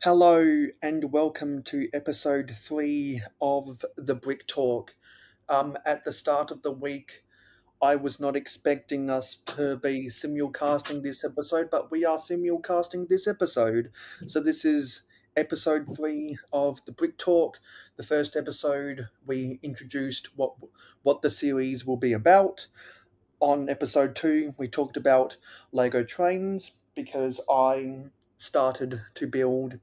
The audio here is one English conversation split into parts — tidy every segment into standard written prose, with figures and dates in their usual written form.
Hello and welcome to episode 3 of the BrickTalk. At the start of the week, I was not expecting us to be simulcasting this episode, but we are simulcasting this episode. So this is episode 3 of the BrickTalk. The first episode, we introduced what the series will be about. On episode 2, we talked about Lego trains because I started to build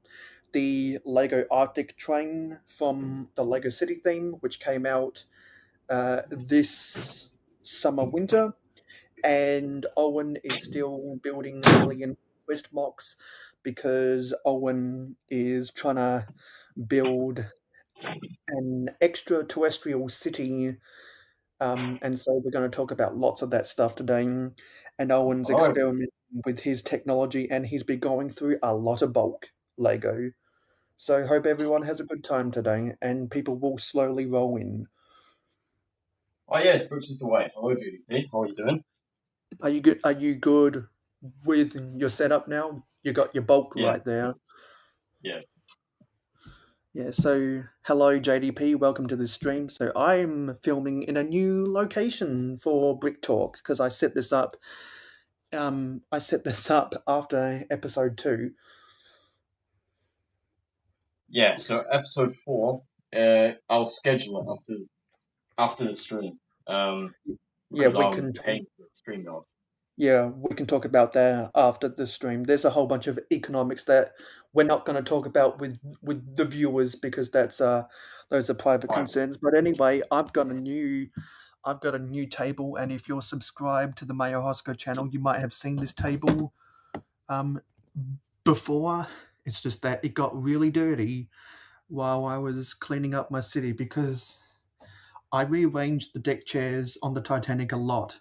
the Lego Arctic train from the Lego City theme, which came out this summer winter, and Owen is still building Alien Quest mocks because Owen is trying to build an extraterrestrial city. And so we're going to talk about lots of that stuff today. And Owen's Oh, experimenting with his technology, and he's been going through a lot of bulk Lego. So hope everyone has a good time today, and people will slowly roll in. yeah, it's Brooks is the way. Hello, GDP. How are you doing? Are you good? Are you good with your setup now? You got your bulk Yeah, right there. yeah. Yeah. So hello, JDP. Welcome to the stream. So I'm filming in a new location for Brick Talk because I set this up. I set this up after episode 2. Yeah, so episode 4, I'll schedule it after the stream. Yeah, Because we I'm can. paying for the stream now. Yeah, we can talk about that after the stream. There's a whole bunch of economics that we're not going to talk about with the viewers because those are private Fine. concerns. But anyway, I've got a new table, and if you're subscribed to the mayohosko channel, you might have seen this table um before. It's just that it got really dirty while I was cleaning up my city because I rearranged the deck chairs on the Titanic a lot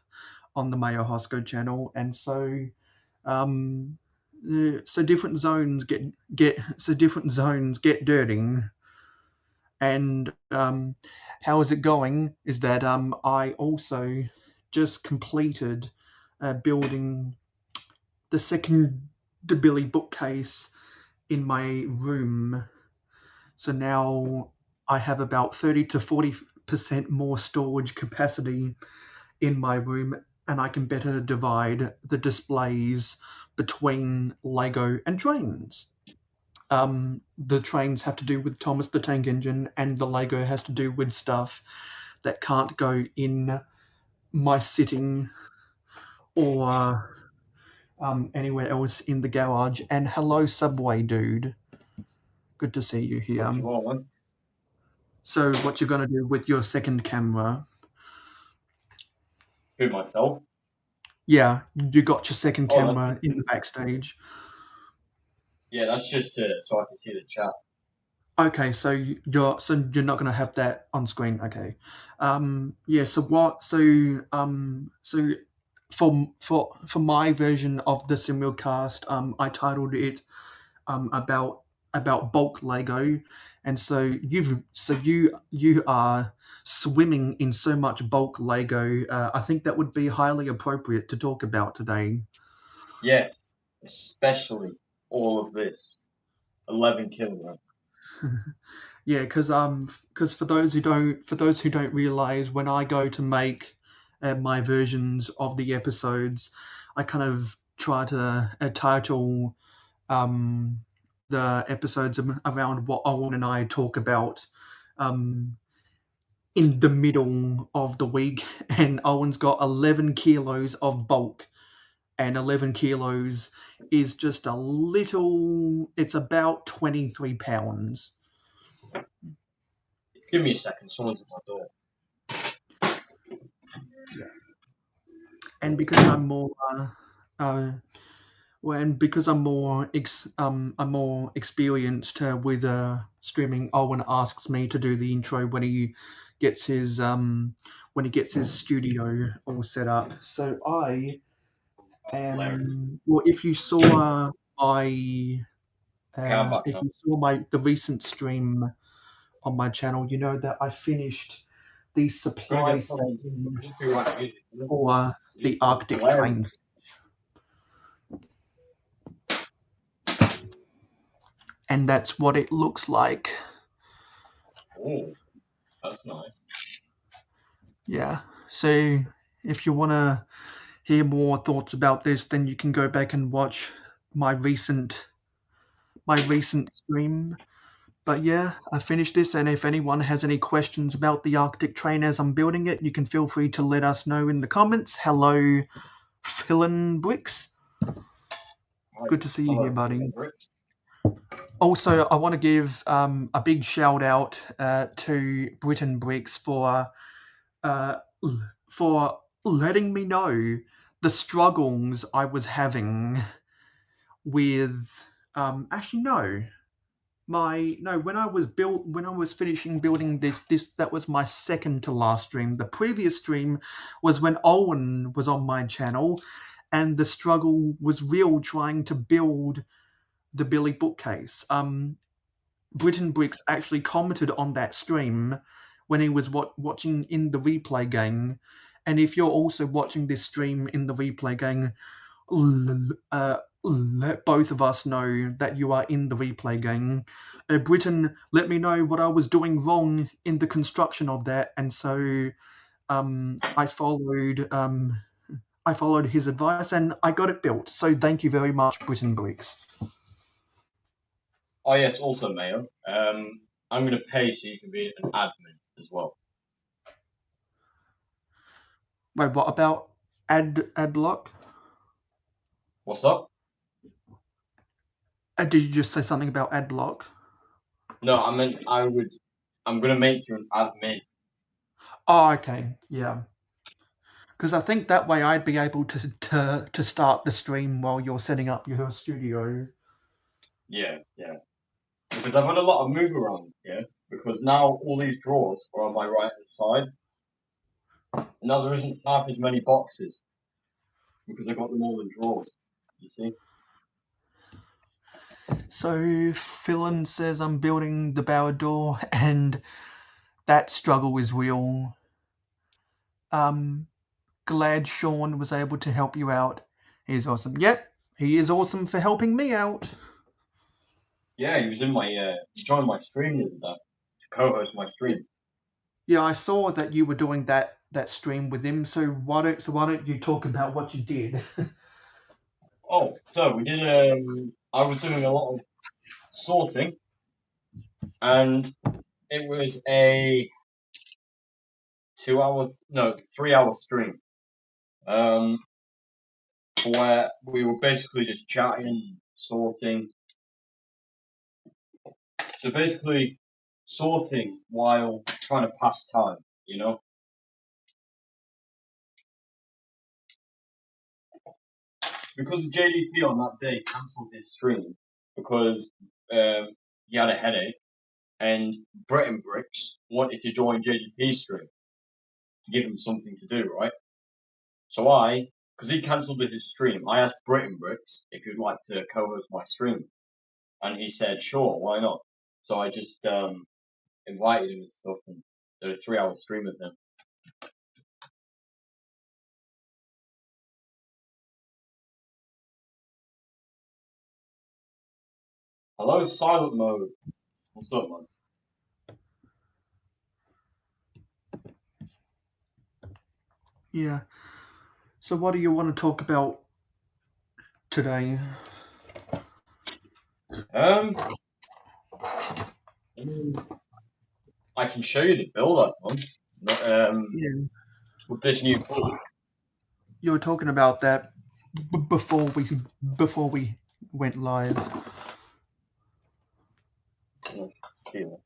on the mayohosko channel, and um, so different zones get dirty. And how is it going? Is that I also just completed building the second Billy bookcase in my room. So now I have about 30 to 40% more storage capacity in my room, and I can better divide the displays between Lego and trains. The trains have to do with Thomas the Tank Engine, and the Lego has to do with stuff that can't go in my sitting or anywhere else in the garage. And hello, Subway dude. Good to see you Hope here. you all won. So, what you're going to do with your second camera? Who, myself? Yeah, you got your second Oh, that's camera just, in the backstage. yeah, that's just so I can see the chat. Okay, so you're not going to have that on screen. Okay, yeah. So what? So for my version of the simulcast, I titled it about bulk Lego, and you are swimming in so much bulk Lego. I think that would be highly appropriate to talk about today. Yes, especially all of this. 11 kilograms. Yeah, because for those who don't realize, when I go to make my versions of the episodes, I kind of try to title um, the episodes around what Owen and I talk about um, in the middle of the week, and Owen's got 11 kilos of bulk, and 11 kilos is just a little. It's about 23 pounds. Give me a second, someone's at my door. And because I'm more uh, and because I'm more experienced with streaming, Owen asks me to do the intro gets his when he gets his studio all set up. So I Hilarious. am well. If you saw my Okay, I'm back if now. you saw my the recent stream on my channel, you know that I finished the Gonna supply get some station just be right music. for the Arctic Hilarious. trains. and that's what it looks like. Oh, that's nice. Yeah. So if you want to hear more thoughts about this, then you can go back and watch my recent stream. But yeah, I finished this, and if anyone has any questions about the Arctic train as I'm building it, you can feel free to let us know in the comments. Hello, Philin Bricks. Hi. Good to see you here, Hello, buddy. Bricks. Also, I want to give a big shout out to Britain Bricks uh, for letting me know the struggles I was having with. Actually, no. When I was finishing building this that was my second to last stream. The previous stream was when Owen was on my channel, and the struggle was real trying to build the Billy bookcase. Britain Bricks actually commented on that stream when he was watching in the replay game, and if you're also watching this stream in the replay game, let both of us know that you are in the replay game. Britain let me know what I was doing wrong in the construction of that, and so I followed his advice and I got it built. So thank you very much, Britain Bricks. Oh yes, also Mayo. I'm going to pay so you can be an admin as well. Wait, what about ad block? What's up? Did you just say something about ad block? No, I meant I'm going to make you an admin. Oh, okay, yeah. Because I think that way I'd be able to start the stream while you're setting up your studio. Yeah. Because I've had a lot of move around here. Because now all these drawers are on my right hand side. Now there isn't half as many boxes because I got them all in drawers. You see? So Philin says I'm building the bower door, and that struggle is real. Glad Sean was able to help you out. He's awesome. Yep, he is awesome for helping me out. Yeah, he was in my he joined my stream the other day to co-host my stream. Yeah, I saw that you were doing that stream with him. So why don't you talk about what you did? Oh, so we did. I was doing a lot of sorting, and it was a 2 hours, no, 3 hour stream. Um, where we were basically just chatting, sorting. So basically, sorting while trying to pass time. You know, because JDP on that day cancelled his stream because he had a headache, and Britain Bricks wanted to join JDP's stream to give him something to do, right? So because he cancelled his stream, I asked Britain Bricks if he'd like to co-host my stream, and he said, "Sure, why not?" So I just invited him and stuff, and did a 3 hour stream with him. Hello, silent mode. What's up, man? Yeah. So what do you want to talk about today? I mean, I can show you the build I've done. Yeah. With this new book. You were talking about that before we went live. See that.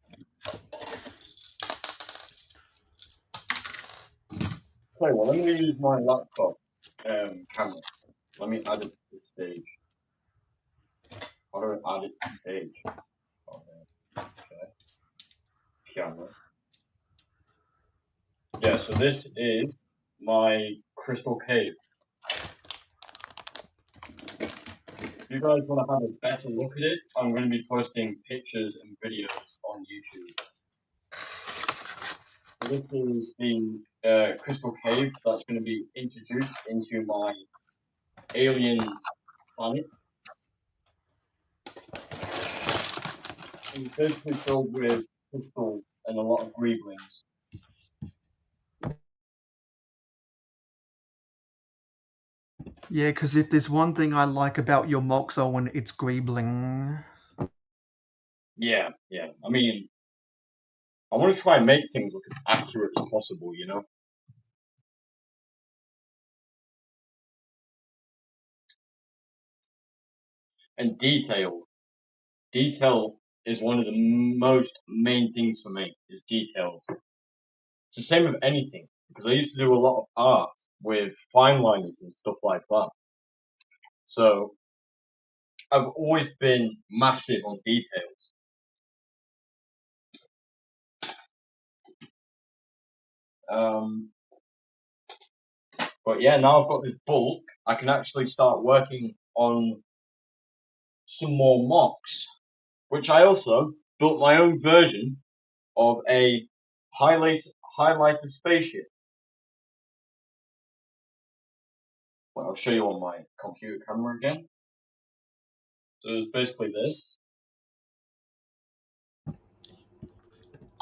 Okay, well, let me use my laptop camera. Let me add it to the stage. How do I add it to the stage? Okay. Camera. Yeah, so this is my crystal cave. If you guys want to have a better look at it, I'm going to be posting pictures and videos on YouTube. So this is the crystal cave that's going to be introduced into my alien planet. And it's basically filled with crystals and a lot of greeblings. Yeah, because if there's one thing I like about your mocks, Owen, it's greebling. Yeah, yeah. I mean, I want to try and make things look as accurate as possible, you know? And detailed. Detail is one of the most main things for me, is details. It's the same with anything, because I used to do a lot of art with fine liners and stuff like that. So I've always been massive on details. Um, but yeah, now I've got this bulk, I can actually start working on some more mocks, which I also built my own version of a highlight highlighted spaceship. Well, I'll show you on my computer camera again. So it's basically this.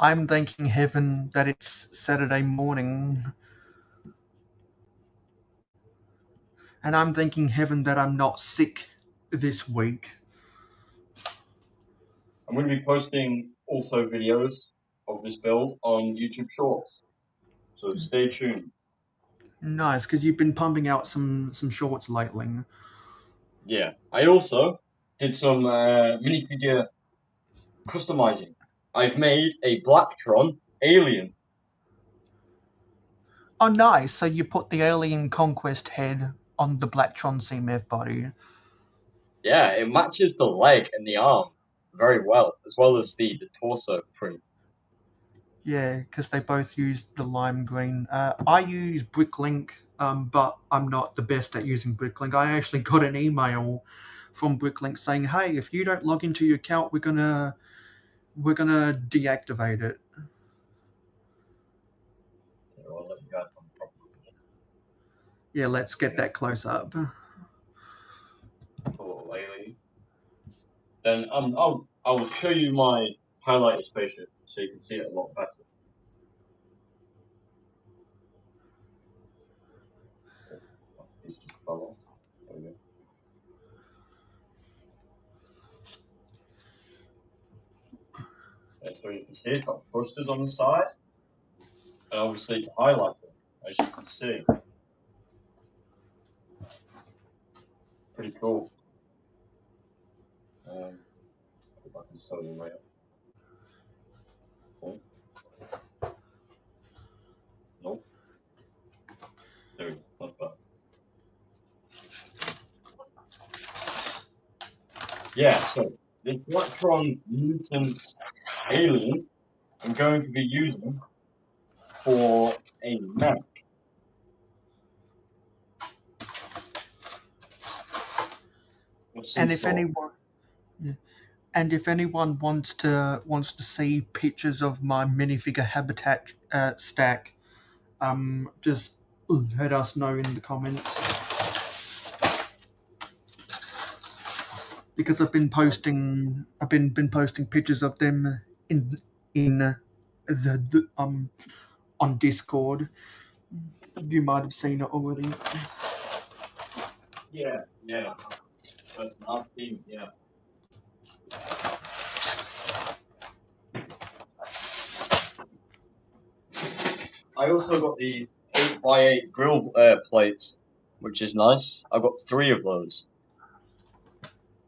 I'm thanking heaven that it's Saturday morning, and I'm thanking heaven that I'm not sick this week. I'm going to be posting also videos of this build on YouTube Shorts. So stay tuned. Nice, because you've been pumping out some shorts lately. Yeah. I also did some minifigure customizing. I've made a Blacktron alien. Oh, nice. So you put the alien conquest head on the Blacktron CMF body. Yeah, it matches the leg and the arm very well as the torso print. Yeah, because they both use the lime green. I use Bricklink, but I'm not the best at using Bricklink. I actually got an email from Bricklink saying, "Hey, if you don't log into your account, we're gonna deactivate it." So I'll let you guys have a proper Yeah, let's get that close up. little alien. Then I will show you my highlighted spaceship so you can see it a lot better. It's just fell off. There we go. Yeah, so you can see it's got thrusters on the side, and obviously it's highlighted, as you can see. Pretty cool. If I can show you later. Oh, nope. There we go. Not bad. Yeah, so the Electron mutant alien I'm going to be using for a mech. Of some And if sort. anyone, yeah. And if anyone wants to see pictures of my minifigure habitat stack, just let us know in the comments, because I've been posting pictures of them in the on Discord. You might have seen it already. Yeah, yeah. That's not seen, yeah. I also got these 8x8 grill plates, which is nice. I've got three of those,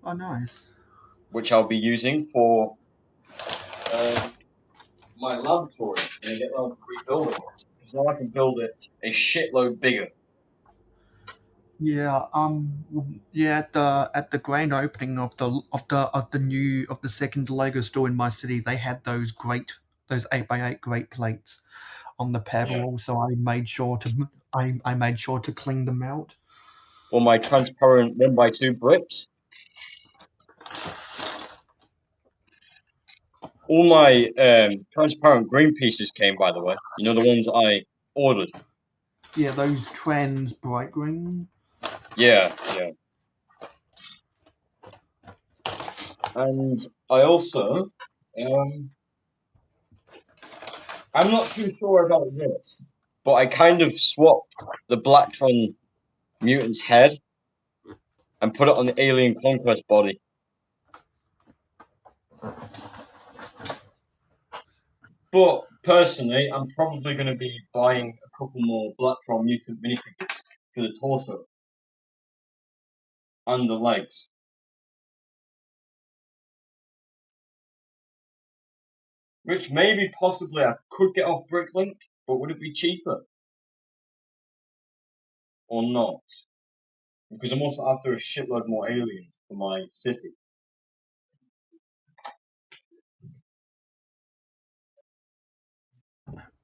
Oh, nice. which I'll be using for my laboratory when I get around to rebuilding it. Because now I can build it a shitload bigger. Yeah, yeah. At the grand opening of the second Lego store in my city, they had those 8x8 great plates on the pad Yeah. wall, so I made sure to clean them out. Or my transparent 1x2 bricks. All my transparent green pieces came, by the way. You know, the ones I ordered. Yeah, those trans bright green. Yeah, yeah. And I also Um, I'm not too sure about this, but I kind of swapped the Blacktron mutant's head and put it on the Alien Conquest body. But personally, I'm probably going to be buying a couple more Blacktron mutant minifigures for the torso and the legs, which maybe possibly I could get off Bricklink, but would it be cheaper or not? Because I'm also after a shitload more aliens for my city.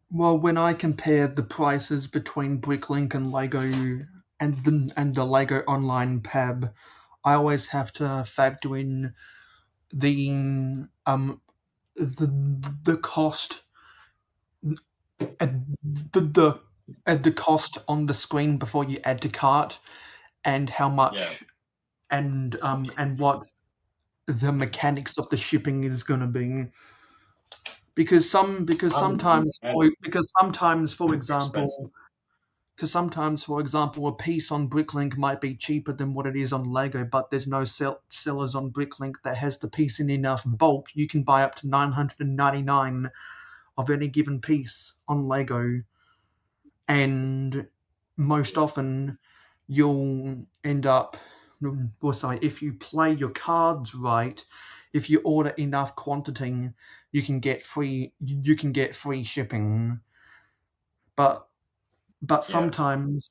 Well, when I compared the prices between Bricklink and Lego and the Lego Online Pab, I always have to factor in the the cost at the at the cost on the screen before you add to cart, and how Yeah, much and what the mechanics of the shipping is going to be. Because sometimes and because sometimes for expensive. example because sometimes for example a piece on Bricklink might be cheaper than what it is on Lego, but there's no sellers on Bricklink that has the piece in enough bulk. You can buy up to 999 of any given piece on Lego, and most often you'll end up, well, sorry, if you play your cards right, if you order enough quantity, you can get free shipping. But Yeah. sometimes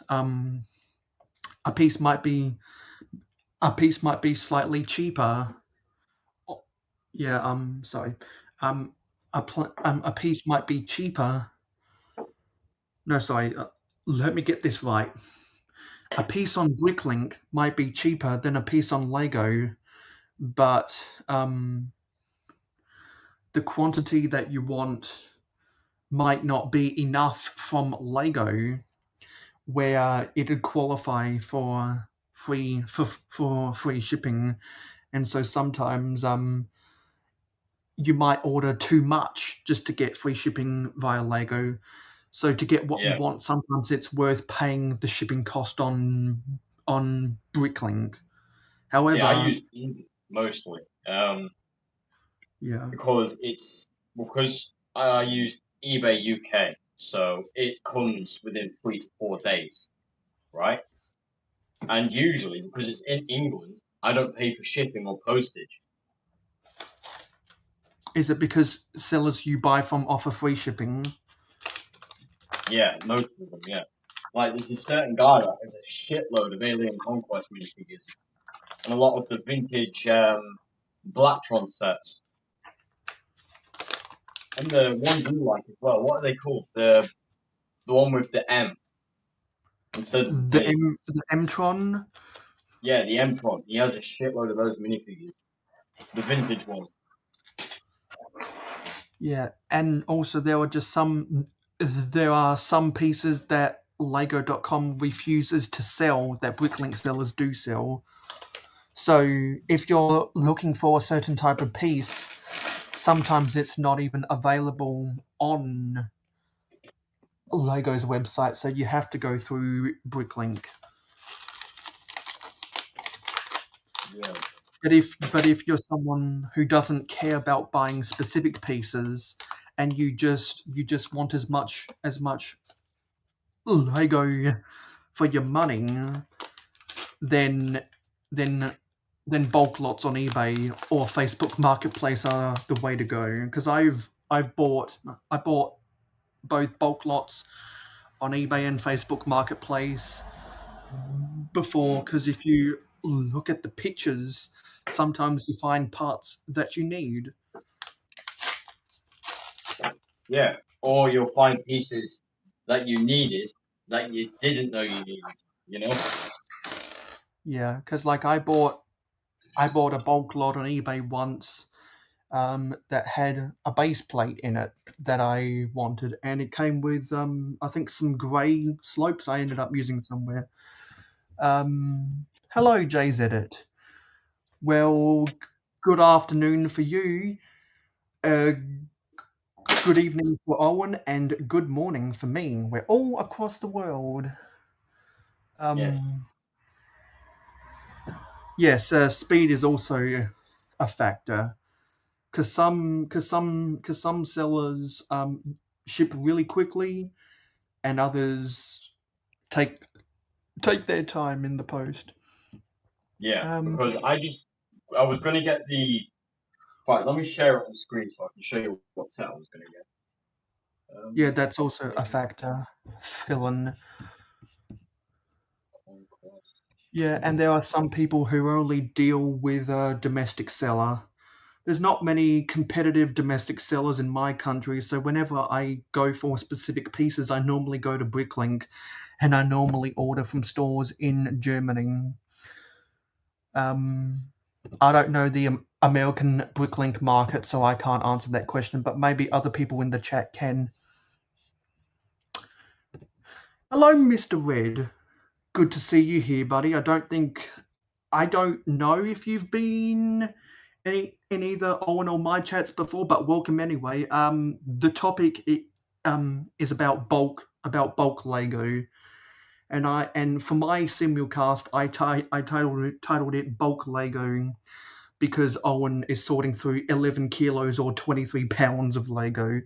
a piece might be slightly cheaper. Oh, yeah, sorry. Um, a piece might be cheaper. No, sorry. Let me get this right. A piece on Bricklink might be cheaper than a piece on Lego, but the quantity that you want might not be enough from Lego where it'd qualify for free shipping, and so sometimes you might order too much just to get free shipping via Lego. So to get what you Yeah. want, sometimes it's worth paying the shipping cost on Bricklink. See, I However, use eBay mostly, yeah, because I use eBay UK, so it comes within 3 to 4 days, right? And usually, because it's in England, I don't pay for shipping or postage. is it because sellers you buy from offer free shipping? Yeah, most of them, yeah. Like there's a certain guy that has a shitload of Alien Conquest minifigures and a lot of the vintage Blacktron sets. And the ones you like as well. What are they called? The one with the M instead of the V. The Mtron. Yeah, the M-Tron. He has a shitload of those minifigures. The vintage ones. Yeah, and also there are some pieces that Lego.com refuses to sell that Bricklink sellers do sell. So if you're looking for a certain type of piece, sometimes it's not even available on Lego's website, so you have to go through Bricklink. Yeah. But if you're someone who doesn't care about buying specific pieces and you just want as much Lego for your money, then then then bulk lots on eBay or Facebook Marketplace are the way to go. Because I bought both bulk lots on eBay and Facebook Marketplace before. Mm. Because if you look at the pictures, sometimes you find parts that you need. Yeah. Or you'll find pieces that you needed that you didn't know you needed. You know? Yeah, because like I bought a bulk lot on eBay once that had a base plate in it that I wanted, and it came with I think some grey slopes I ended up using somewhere. Hello, Jay's Edit. Well, good afternoon for you, uh, good evening for Owen, and good morning for me. We're all across the world. Yes. Um, yes, speed is also a factor because some sellers ship really quickly, and others take take their time in the post. Yeah, Um, because I was going to get the. Right, let me share it on the screen so I can show you what set I was going to get. yeah, that's also a Okay, factor. Fill-in. conquest. Yeah, and there are some people who only deal with a domestic seller. There's not many competitive domestic sellers in my country, so whenever I go for specific pieces, I normally go to Bricklink, and I normally order from stores in Germany. Um, I don't know the American Bricklink market, so I can't answer that question, but maybe other people in the chat can. Hello, Mr. Red. Good to see you here, buddy. I don't know if you've been in either Owen or my chats before, but welcome anyway. The topic is about bulk Lego, and for my simulcast, I titled it bulk Lego because Owen is sorting through 11 kilos or 23 pounds of Lego.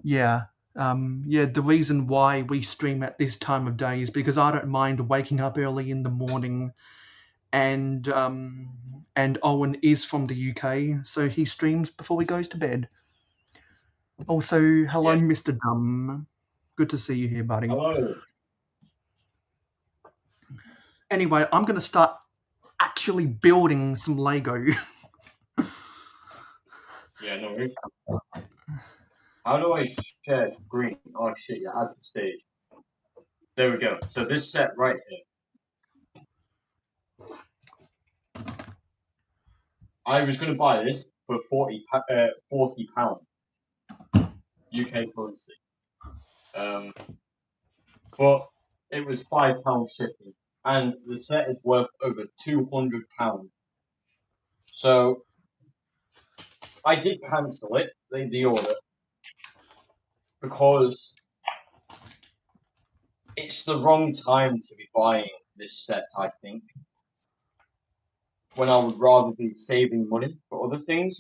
Yeah. Yeah, the reason why we stream at this time of day is because I don't mind waking up early in the morning, and Owen is from the UK, so he streams before he goes to bed. Also, hello, Yeah. Mr. Dumb. Good to see you here, buddy. Hello. Anyway, I'm gonna start actually building some Lego. Yeah, no worries. How do I share screen? Oh shit, yeah, add to stage. There we go. So this set right here, I was going to buy this for 40 pounds UK currency. Um, but it was £5 shipping, and the set is worth over £200. So I did cancel it, the order, because it's the wrong time to be buying this set. I think when I would rather be saving money for other things,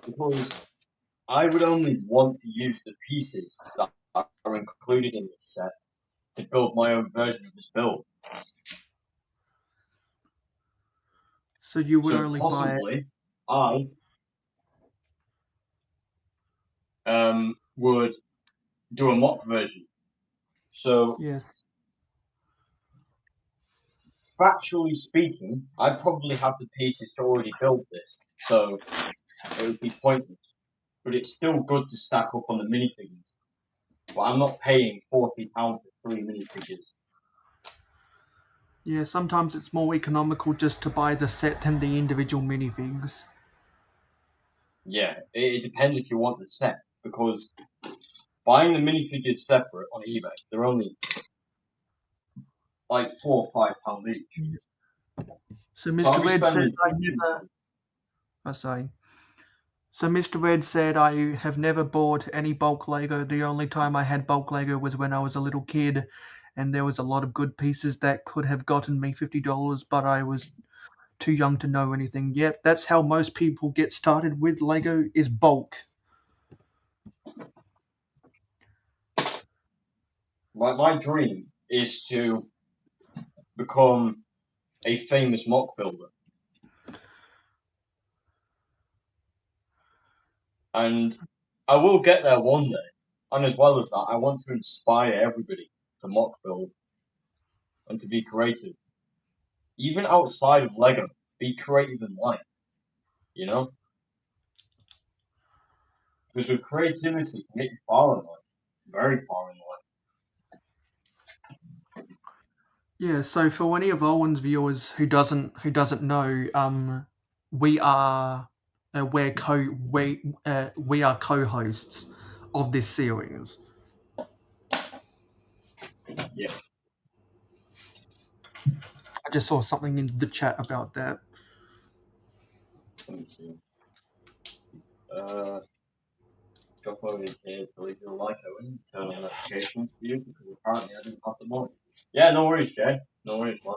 because I would only want to use the pieces that are included in this set to build my own version of this build. So you would So only buy it. possibly I would do a mock version. So Yes. factually speaking, I'd probably have the pieces to already build this. So it would be pointless. But it's still good to stack up on the minifigures. But I'm not paying £40 for 3 minifigures. Yeah, sometimes it's more economical just to buy the set than the individual minifigs. Yeah, it depends if you want the set because buying the minifigures separate on eBay, they're only like £4 or £5 each. So So I'll Mr. be Red says spending I never. I say. So Mr. Red said I have never bought any bulk Lego. The only time I had bulk Lego was when I was a little kid, and there was a lot of good pieces that could have gotten me $50, but I was too young to know anything. Yep, that's how most people get started with Lego is bulk. my dream is to become a famous mock builder. And I will get there one day. And as well as that, I want to inspire everybody to mock build and to be creative. Even outside of Lego, be creative in life, you know? Because with creativity, you can get you far in life. Very far in life. Yeah, so for any of Owen's viewers who doesn't know, we are we are co-hosts of this series. Yeah. I just saw something in the chat about that. Let me see. Uh, Drop over here to leave your like, Owen. Turn on notifications for you because apparently I didn't have the money. Yeah, no worries, Jay. No worries, man.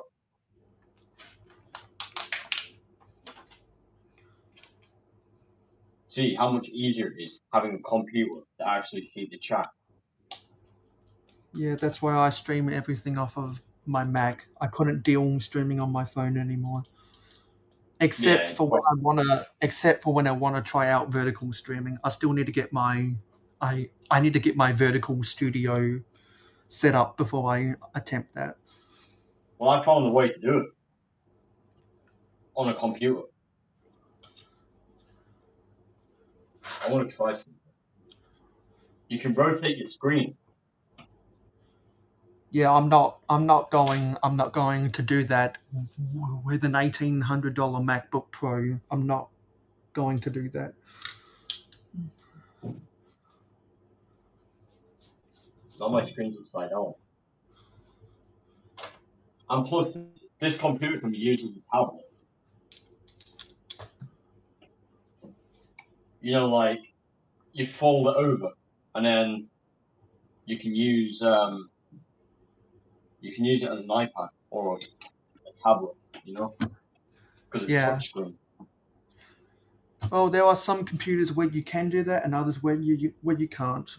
See how much easier it is having a computer to actually see the chat. Yeah, that's why I stream everything off of my Mac. I couldn't deal streaming on my phone anymore. Yeah, it's quite. Except for when I wanna try out vertical streaming. I still need to get my I need to get my vertical studio set up before I attempt that. Well, I found a way to do it on a computer. I want to try something. You can rotate your screen. Yeah, I'm not going to do that with an $1,800 MacBook Pro. I'm not going to do that. Now my screen's upside down. And plus, this computer can be used as a tablet. You know, like you fold it over, and then you can use it as an iPad or a tablet. You know, because it's Yeah. touchscreen. Well, there are some computers where you can do that, and others where you can't.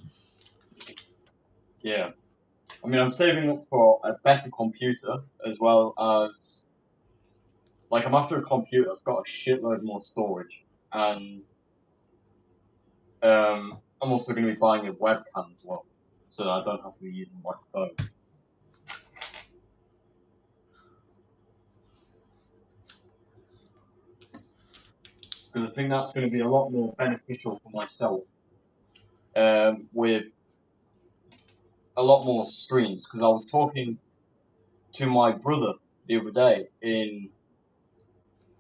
Yeah. I mean, I'm saving up for a better computer as well as like I'm after a computer that's got a shitload more storage, and I'm also going to be buying a webcam as well, so that I don't have to be using my phone. Because I think that's going to be a lot more beneficial for myself with a lot more screens. Because I was talking to my brother the other day in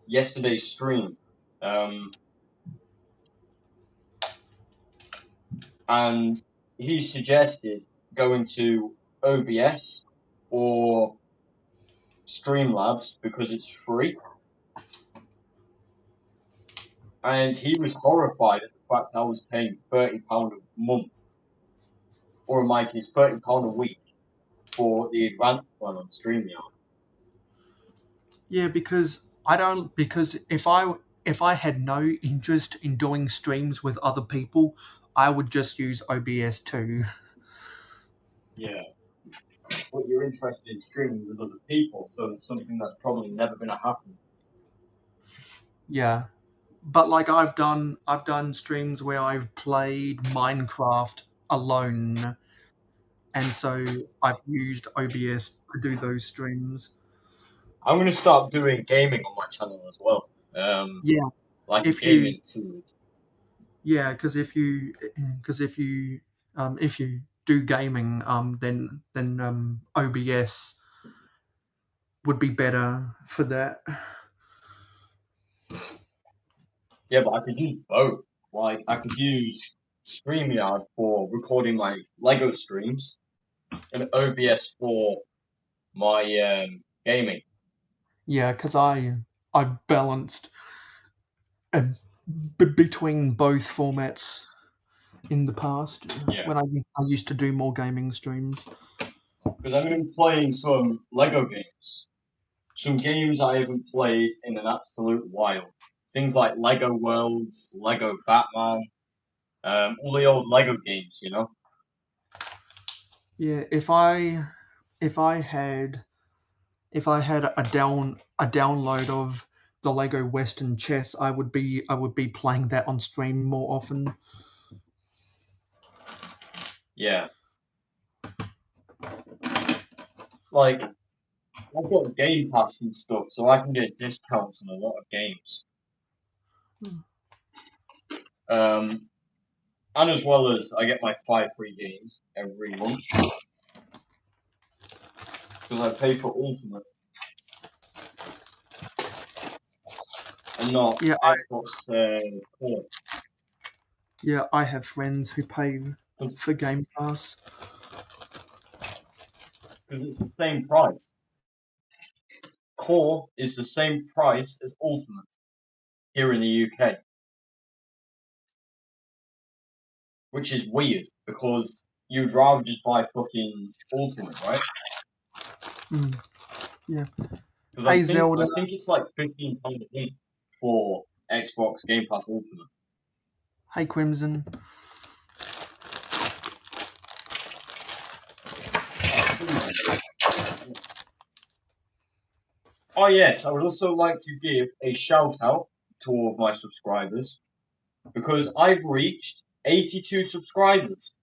yesterday's stream, um, and he suggested going to OBS or Streamlabs because it's free. And he was horrified at the fact I was paying £30 a month, or in my case, £30 a week for the advanced plan on StreamYard. Yeah, because I don't because if I had no interest in doing streams with other people, I would just use OBS too. Yeah, but you're interested in streaming with other people, so it's something that's probably never going to happen. Yeah. But like I've done streams where I've played Minecraft alone, and so I've used OBS to do those streams. I'm going to start doing gaming on my channel as well, Yeah, like a if you gaming series. yeah, because if you do gaming, then OBS would be better for that. Yeah, but I could use both. Like I could use StreamYard for recording my Lego streams and OBS for my gaming. Yeah, because I've balanced uh, between both formats in the past Yeah, when I used to do more gaming streams. because I'm going to be playing some Lego games. Some games I haven't played in an absolute while. Things like Lego Worlds, Lego Batman, all the old Lego games, you know? Yeah, if I had a download of the Lego Western Chess, I would be playing that on stream more often. Yeah. Like, I've got Game Pass and stuff, so I can get discounts on a lot of games. Um, and as well as I get my 5 free games every month, because I pay for Ultimate and not Yeah, Xbox Core. I have friends who pay Because for Game Pass. it's the same price. core is the same price as Ultimate here in the UK, which is weird because you'd rather just buy fucking Ultimate, right? Mm, yeah. Because Hey I Zelda. think it's like £15 a month for Xbox Game Pass Ultimate. Hey Crimson. Oh yes, I would also like to give a shout out to all of my subscribers because I've reached 82 subscribers,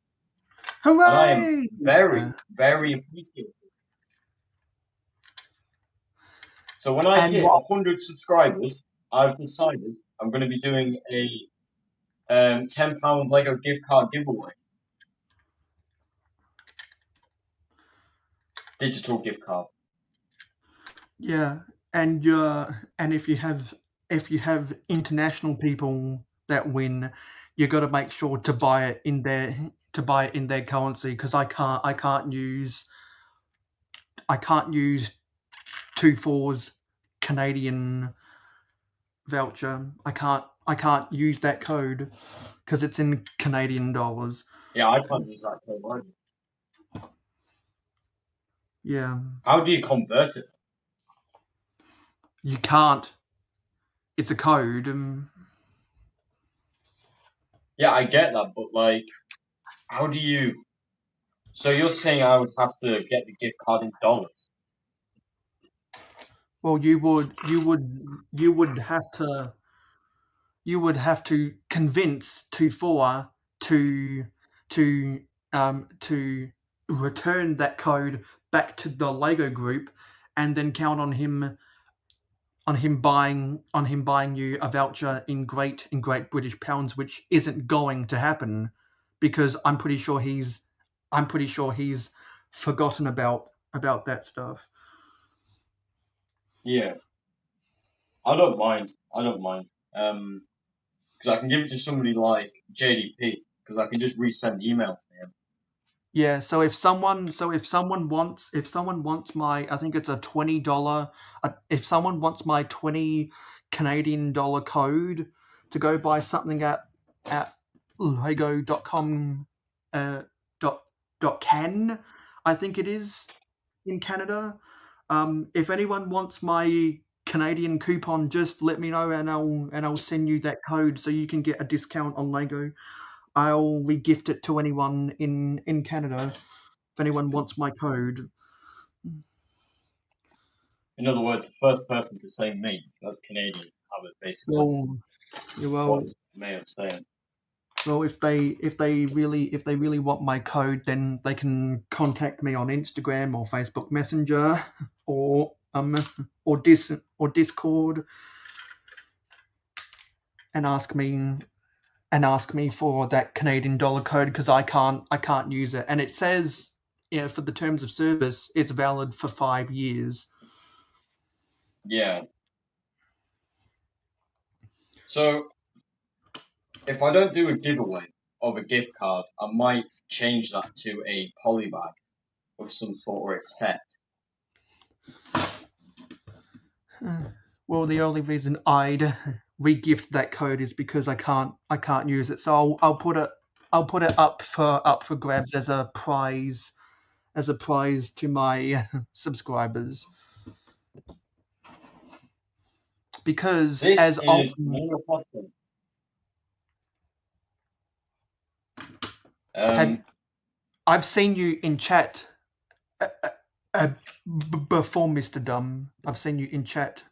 and I am Hooray! very, very appreciative. So when I And hit what? 100 subscribers, I've decided I'm going to be doing a £10 Lego gift card giveaway, digital gift card. Yeah, and if you have international people that win, you got to make sure to buy it in their currency because I can't use two fours Canadian voucher. I can't use that code because it's in Canadian dollars. Yeah, I can't use that code either. Yeah, How do you convert it? you can't. It's a code. Yeah, I get that, but like, how do you? So you're saying I would have to get the gift card in dollars? Well, you would have to convince Tufoa to to to return that code back to the Lego group, and then count on him buying you a voucher in Great British pounds, which isn't going to happen because I'm pretty sure he's forgotten about that stuff. Yeah, I don't mind. I don't mind. Because I can give it to somebody like JDP because I can just resend the email to him. Yeah, if someone wants my I think it's a $20 if someone wants my 20 Canadian dollar code to go buy something at lego.com dot can I think it is in Canada. If anyone wants my Canadian coupon, just let me know and I'll send you that code so you can get a discount on Lego. I'll re-gift it to anyone in Canada if anyone wants my code. In other words, the first person to say me, that's Canadian, have it basically. Well, yeah, What well, Mayo saying. well, if they really want my code, then they can contact me on Instagram or Facebook Messenger or or Discord and ask me for that Canadian dollar code because I can't use it. And it says, for the terms of service, it's valid for 5 years. Yeah. So if I don't do a giveaway of a gift card, I might change that to a polybag of some sort or a set. Well, the only reason I'd re-gift that code is because I can't use it. So I'll put it up for grabs as a prize to my subscribers. Because This as is ultimate mayohosko. have Um, I've seen you in chat uh, before, Mr. Dumb. I've seen you in chat.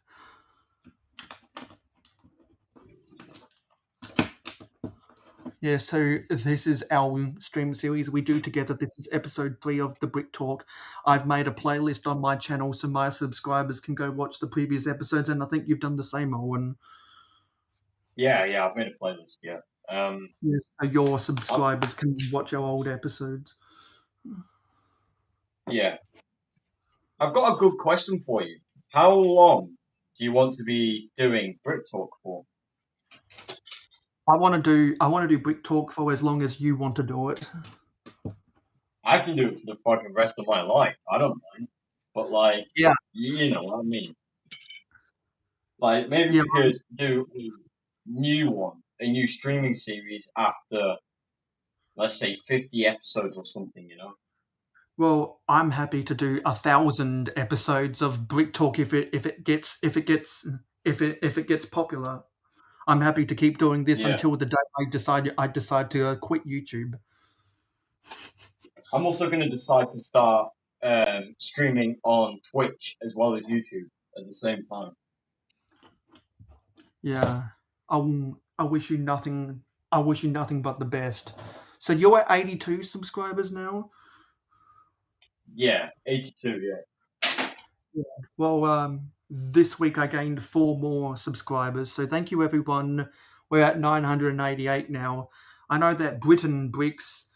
Yeah, so this is our stream series we do together. This is episode 3 of the Brick Talk. I've made a playlist on my channel so my subscribers can go watch the previous episodes, and I think you've done the same, Owen. yeah, I've made a playlist. Yeah. Yes, so your I, subscribers can watch our old episodes. yeah. I've got a good question for you. How long do you want to be doing Brick Talk for? I want to do Brick Talk for as long as you want to do it. I can do it for the fucking rest of my life. I don't mind. But like, Yeah, you know what I mean. Like maybe Yeah. we could do a new one, a new streaming series after, let's say, 50 episodes or something. You know? Well, I'm happy to do 1,000 episodes of BrickTalk if it gets popular. I'm happy to keep doing this Yeah. until the day I decide to quit YouTube. I'm also going to decide to start streaming on Twitch as well as YouTube at the same time. Yeah, I wish you nothing. I wish you nothing but the best. So you're at 82 subscribers now. Yeah, 82. Yeah. Well, this week I gained 4 more subscribers. So thank you, everyone. We're at 988 now. I know that Britain Bricks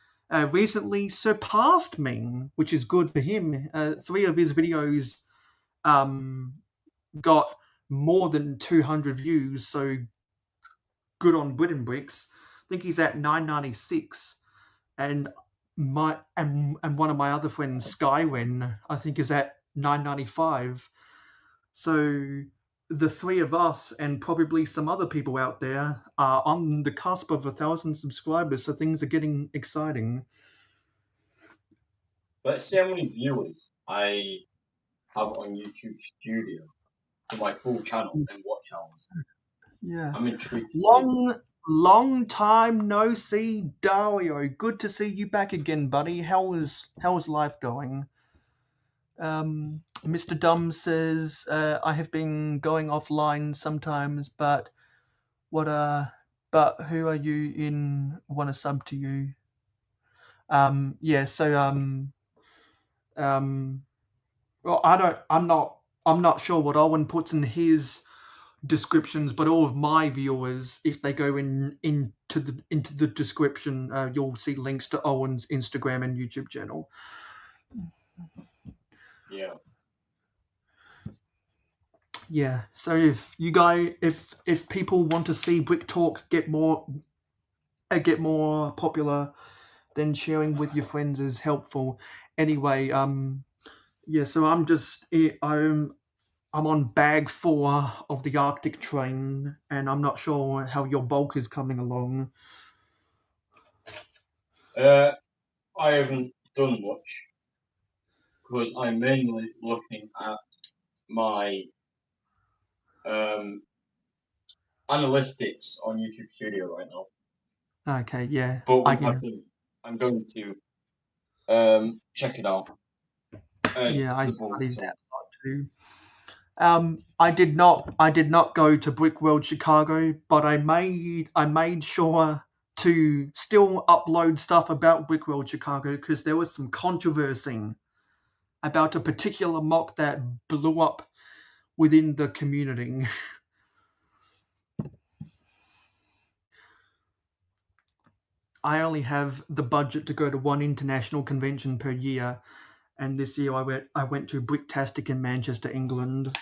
recently surpassed me, which is good for him. 3 of his videos um, got more than 200 views. So good on Britain Bricks. I think he's at 996, and one of my other friends, Skywin, I think is at 995. So the 3 of us and probably some other people out there are on the cusp of 1,000 subscribers. So things are getting exciting. Let's see how many viewers I have on YouTube Studio for my full channel and watch hours. Yeah. I'm intrigued to see. Long time no see, Dario. Good to see you back again, buddy. How's life going? Mr. Dumb says, I have been going offline sometimes, what but who are you in? Want to sub to you? Yeah, so um well, I'm not sure what Owen puts in his descriptions, but all of my viewers, if they go into the description, you'll see links to Owen's Instagram and YouTube channel. Yeah. Yeah. So if people want to see Brick Talk get more popular, then sharing with your friends is helpful. Anyway, yeah. So I'm on bag 4 of the Arctic train, and I'm not sure how your bulk is coming along. Uh, I haven't done much because I'm mainly looking at my um, analytics on YouTube Studio right now. Okay, yeah, But I once I've can. done, I'm going to check it out and Yeah, I the bulk. studied So that a lot too. I did not go to Brick World Chicago, but I made sure to still upload stuff about Brick World Chicago because there was some controversy about a particular mock that blew up within the community. I only have the budget to go to one international convention per year, and this year I went to Bricktastic in Manchester, England.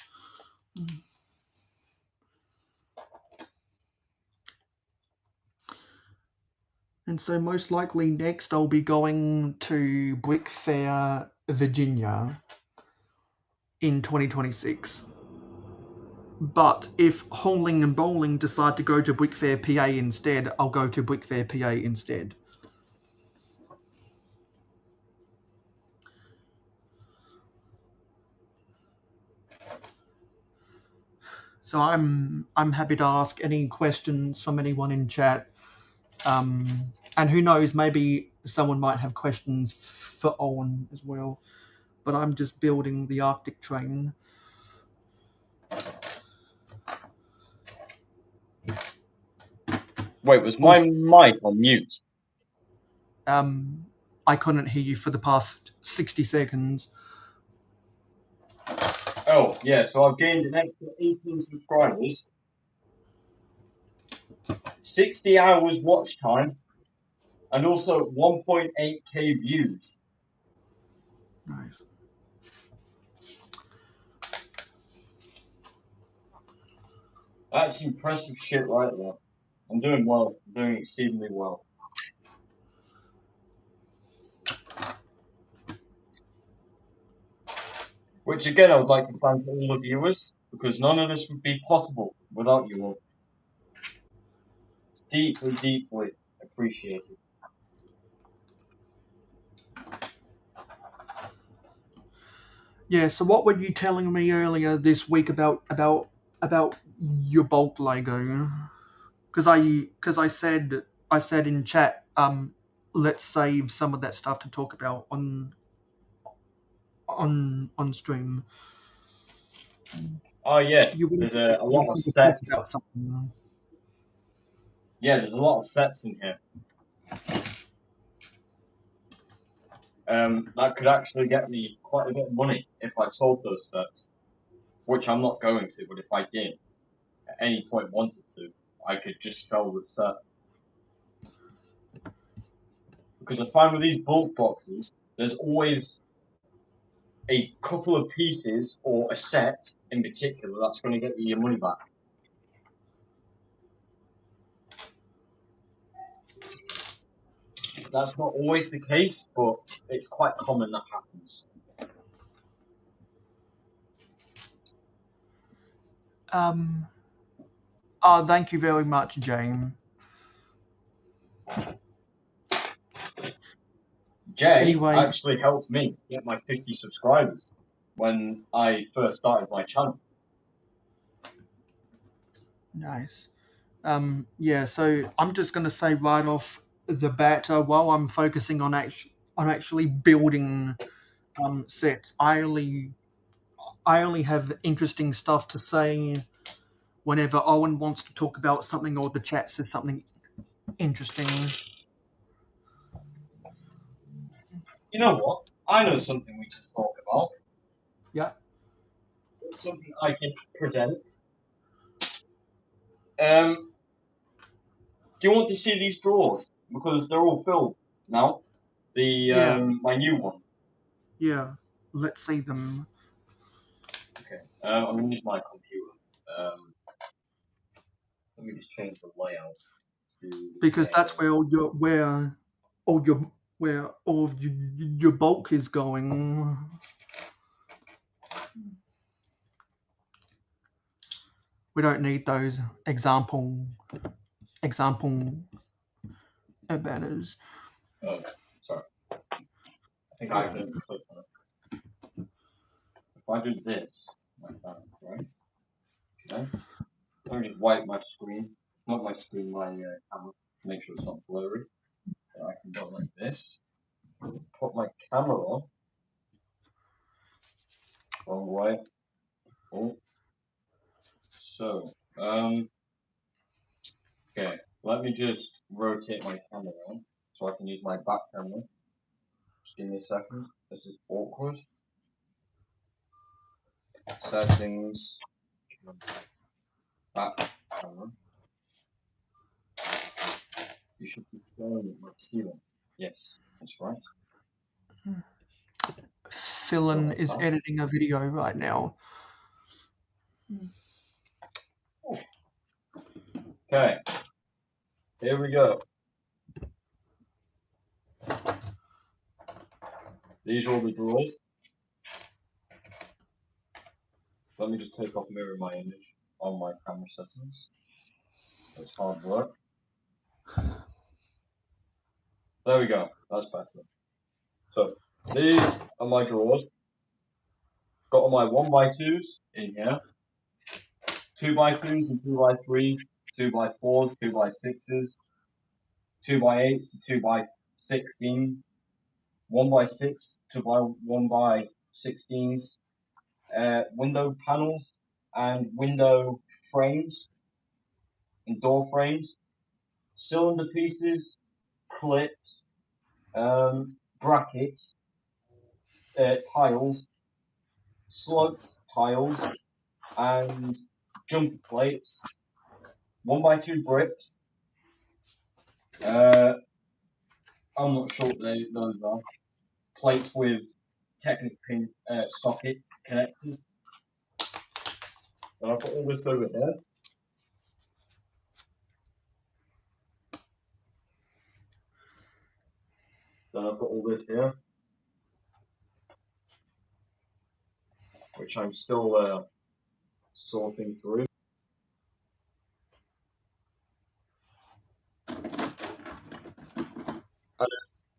And so most likely next I'll be going to Brick Fair, Virginia in 2026. But if Hauling and Bowling decide to go to Brick Fair, PA instead, I'll go to Brick Fair, PA instead. So I'm happy to ask any questions from anyone in chat. And who knows, maybe someone might have questions for Owen as well. But I'm just building the Arctic train. wait, was my Also, mic on mute? I couldn't hear you for the past 60 seconds. Oh yeah, so I've gained an extra 18 subscribers, 60 hours watch time, and also 1.8k views. Nice. That's impressive shit right there. I'm doing well. I'm doing exceedingly well. Which again, I would like to thank all the viewers because none of this would be possible without you all. Deeply, deeply appreciated. Yeah. So what were you telling me earlier this week about your bulk Lego? Because I said in chat, let's save some of that stuff to talk about on stream. Oh yes, You there's wanted a you lot of wanted to talk sets. about something. Yeah, there's a lot of sets in here. That could actually get me quite a bit of money if I sold those sets, which I'm not going to, but if I did, at any point wanted to, I could just sell the set. Because I find with these bulk boxes, there's always a couple of pieces or a set in particular that's going to get you your money back. That's not always the case, but it's quite common that happens. Um. Oh, thank you very much, James. Jay Anyway, actually helped me get my 50 subscribers when I first started my channel. nice. Yeah. So I'm just gonna say right off the bat, while I'm focusing on actually building sets, I only have interesting stuff to say whenever Owen wants to talk about something or the chat says something interesting. You know what? I know something we can talk about. Yeah. It's something I can present. Um, do you want to see these drawers? Because they're all filled now. The Yeah. my new ones. Yeah. Let's see them. Okay. I'm gonna use my computer. Let me just change the layout to Because that's all your where all of your bulk is going. We don't need those example banners. oh, sorry. I think I accidentally clicked on it. If I do this, like that, right? Okay. Let me just wipe my screen. Not my screen, my camera. Make sure it's not blurry. So I can go like this. Put my camera on. Wrong way. Oh. So, okay. Let me just rotate my camera on so I can use my back camera. Just give me a second. This is awkward. Settings. Back camera. You should be staring at my ceiling. Yes, that's right. Go Philin like is that. editing a video right now. Okay, here we go. These are all the drawers. Let me just take off mirror my image on my camera settings. That's hard work. There we go. That's better. So these are my drawers. Got all my 1x2s in here. 2x2s and 2x3s, 2x4s, 2x6s, 2x8s to 2x16s, 1x6 to 1x16s, window panels and window frames and door frames, cylinder pieces, clips, brackets, tiles, sloped tiles, and jumper plates, 1x2 bricks. Uh, I'm not sure what those are. Plates with Technic pin socket connectors. And I've got all this over here. Then I've got all this here, which I'm still sorting through.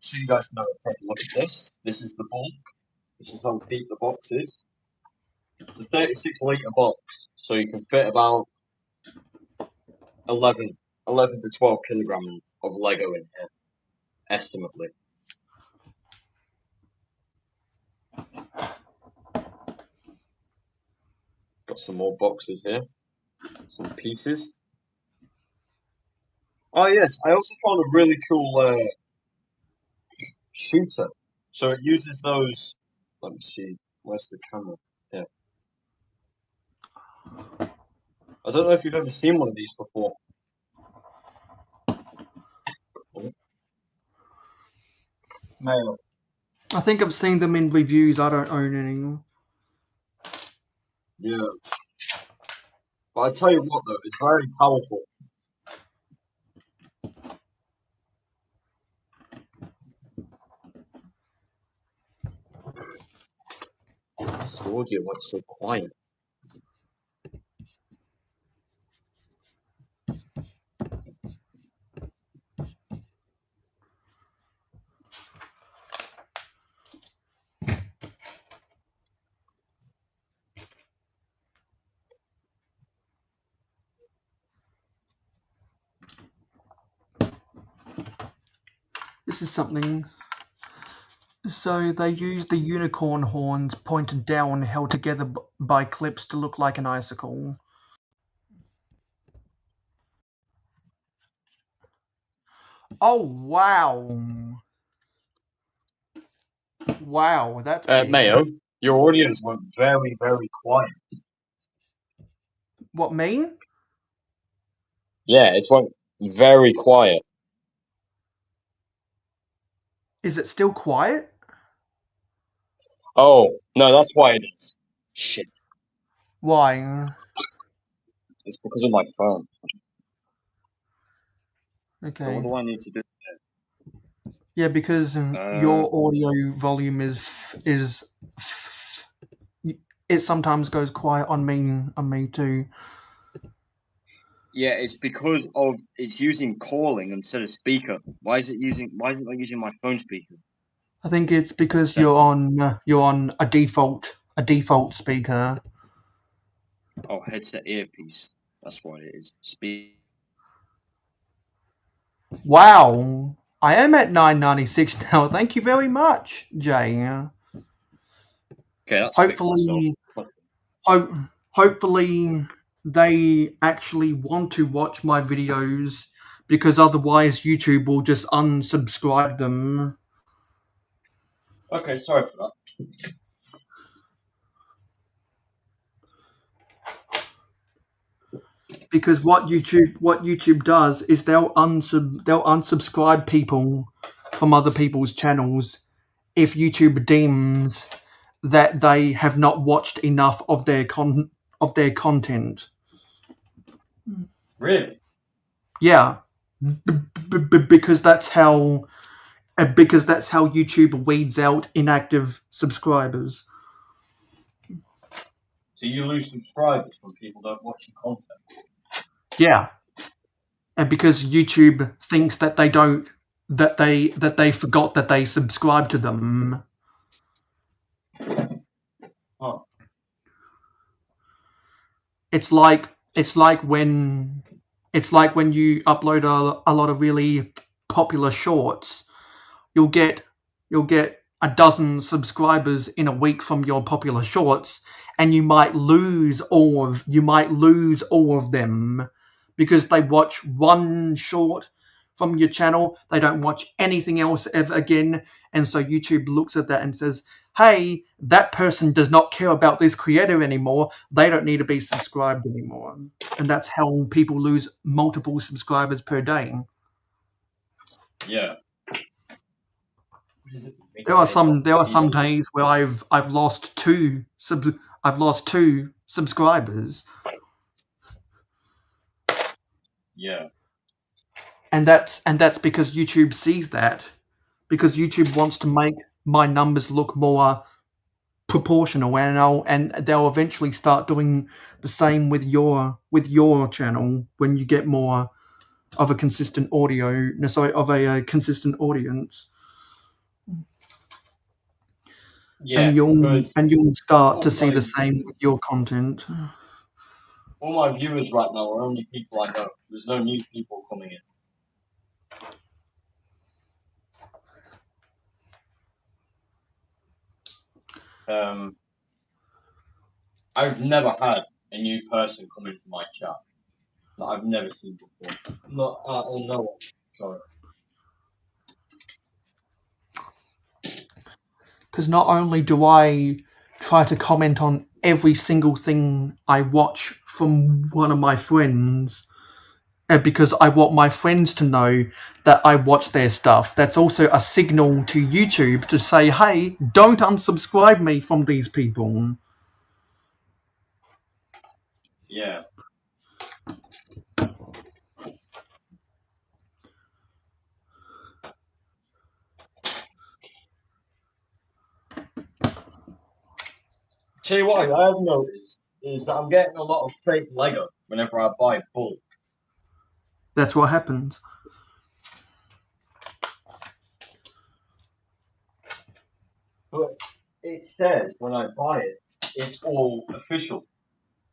So you guys can have a proper look at this. This is the bulk. This is how deep the box is. It's a 36-litre box, so you can fit about 11 to 12 kilograms of Lego in here, estimately. Got some more boxes here, some pieces. Oh yes, I also found a really cool shooter. So it uses those. Let me see. Where's the camera? Yeah. I don't know if you've ever seen one of these before. Mail. I think I've seen them in reviews. I don't own any. Yeah. But I tell you what, though, it's very powerful. This audio was so quiet. This is something. So they use the unicorn horns pointed down, held together by clips to look like an icicle. Oh wow! Wow, that's big. Mayo, your audience went very, very quiet. What, me? Yeah, it went very quiet. Is it still quiet? Oh, no, that's why it is. Shit. Why? It's because of my phone. So what Okay. do I need to do? Yeah, because your audio volume is it sometimes goes quiet on me too. Yeah, it's because of it's using calling instead of speaker. Why is it not using my phone speaker? I think it's because Sense. you're on a default speaker. Oh, headset earpiece. That's what it is. Speak. Wow. I am at 996 now. Thank you very much, Jay. Okay, that's fixed itself. Hopefully ho- hopefully they actually want to watch my videos because otherwise YouTube will just unsubscribe them. Okay, sorry for that. Because what YouTube does is they'll unsubscribe people from other people's channels if YouTube deems that they have not watched enough of their content. Really? Yeah, because that's how YouTube weeds out inactive subscribers. So you lose subscribers when people don't watch your content? Yeah, and because YouTube thinks that they forgot that they subscribe to them. Oh. It's like when you upload a lot of really popular shorts, you'll get a dozen subscribers in a week from your popular shorts, and you might lose all of them because they watch one short from your channel. They don't watch anything else ever again, and so YouTube looks at that and says, hey, that person does not care about this creator anymore. They don't need to be subscribed anymore. And that's how people lose multiple subscribers per day. Yeah. There are some days where I've lost two subscribers, Yeah. and that's because YouTube sees that, because YouTube wants to make my numbers look more proportional, and they'll eventually start doing the same with your channel when you get more of a consistent audio, no, sorry, of a consistent audience, Yeah, because and you'll start to all see the my same with your content. all my viewers right now are only people I know. There's no new people coming in. I've never had a new person come into my chat that I've never seen before. Not or no one. Sorry. Because not only do I try to comment on every single thing I watch from one of my friends, because I want my friends to know that I watch their stuff. That's also a signal to YouTube to say, hey, don't unsubscribe me from these people. Yeah. Tell you what, I have noticed is that I'm getting a lot of fake Lego whenever I buy bulk. That's what happens. But it says when I buy it, it's all official.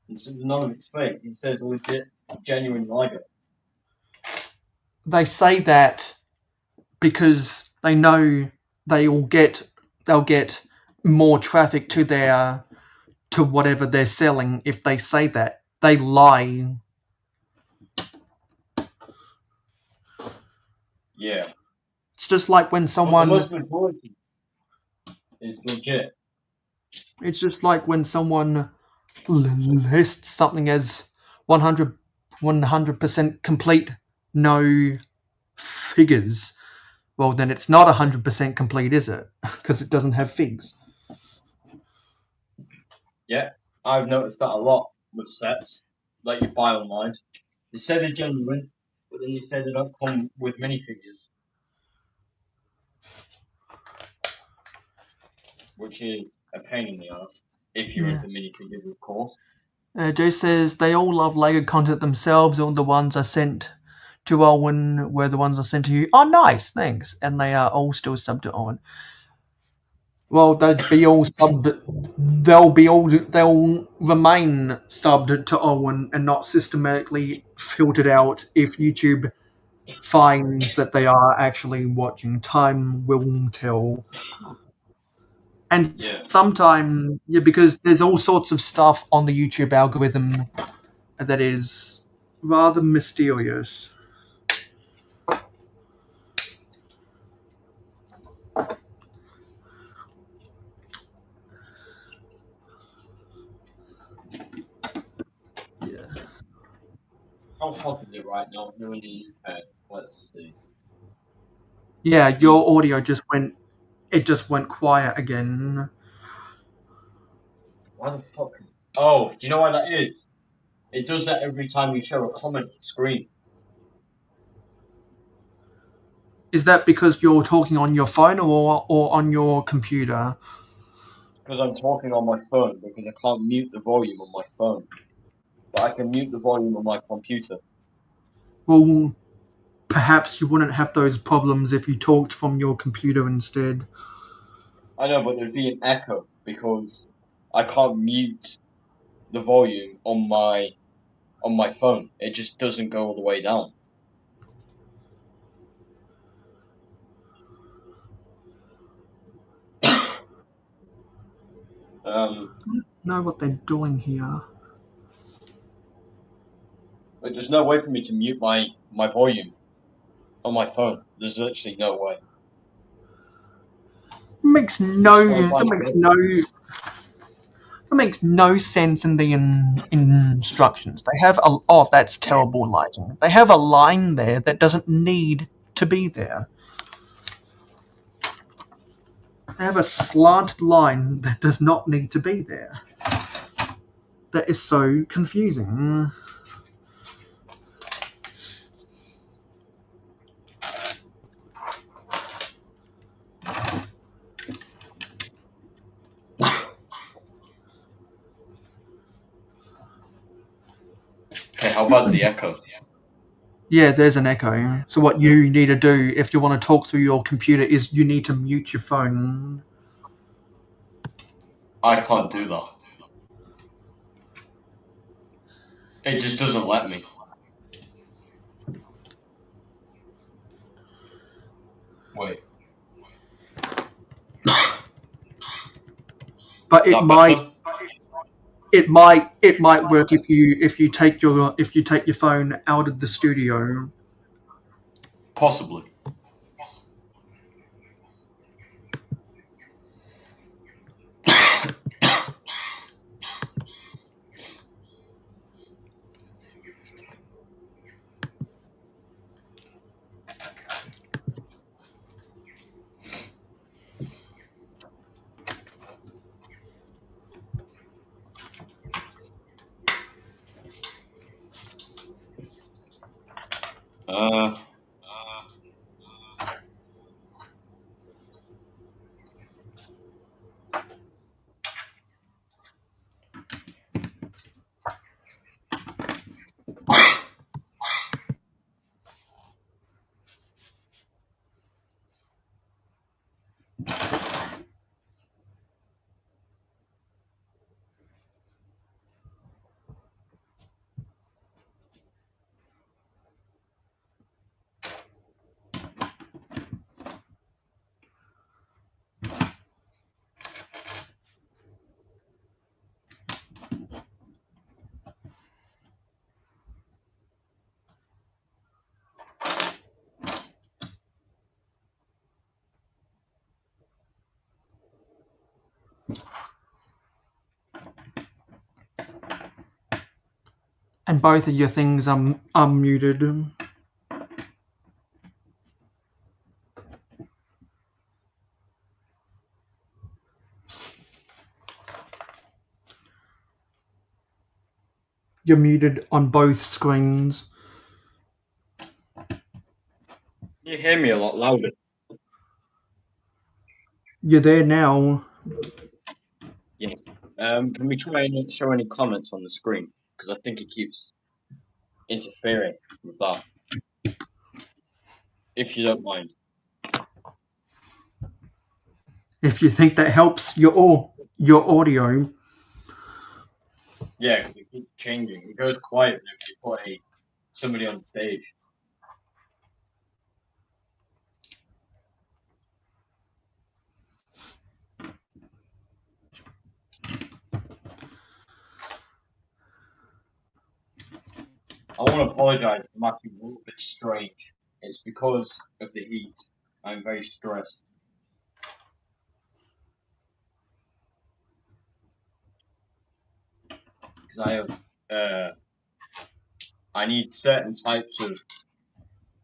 None of it's fake. It says legit, genuine Lego. They say that because they know they'll get more traffic to their to whatever they're selling if they say that. They lie. Yeah. It's just like when But the someone most majority is legit. it's just like when someone lists something as 100% complete, no figures. Well, then it's not 100% complete, is it? Because it doesn't have figs. Yeah. I've noticed that a lot with sets that you buy online. They say they're genuine, but then they say they don't come with minifigures, which is a pain in the ass if you're Yeah. into minifigures, of course. Joe says they all love Lego content themselves. All the ones I sent to Owen were the ones I sent to you. Oh, nice, thanks. And they are all still subbed to Owen. Well, they'd be all subbed. They'll remain subbed to Owen and not systematically filtered out if YouTube finds that they are actually watching. Time will tell. And Yeah. sometime, yeah, because there's all sorts of stuff on the YouTube algorithm that is rather mysterious. Yeah. How hot is it right now here in the UK? Let's see. Yeah, Heat. your audio just went quiet again. Why the fuck is Oh, do you know why that is? It does that every time you show a comment on screen. Is that because you're talking on your phone or on your computer? Because I'm talking on my phone because I can't mute the volume on my phone. But I can mute the volume on my computer. Well, perhaps you wouldn't have those problems if you talked from your computer instead. I know, but there'd be an echo because I can't mute the volume on my phone. It just doesn't go all the way down. Know what they're doing here. But there's no way for me to mute my volume on my phone. There's literally no way. Makes Which no is why I find it weird. that makes no sense in the instructions. They have a oh that's terrible lighting. They have a line there that doesn't need to be there. They have a slanted line that does not need to be there. That is so confusing. How bad's the echo? Yeah, there's an echo. So what you need to do if you want to talk through your computer is you need to mute your phone. I can't do that. It just doesn't let me. Wait, But is that better? it might work if you take your phone out of the studio. Possibly. Uh, And both of your things are muted. You're muted on both screens. you hear me a lot louder. You're there now. Yes. Can we try and not show any comments on the screen? Because I think it keeps interfering with that. If you don't mind. If you think that helps your audio. Yeah, because it keeps changing. It goes quiet whenever you put somebody on stage. I want to apologise if I'm acting a little bit strange. It's because of the heat. I'm very stressed. Because I need certain types of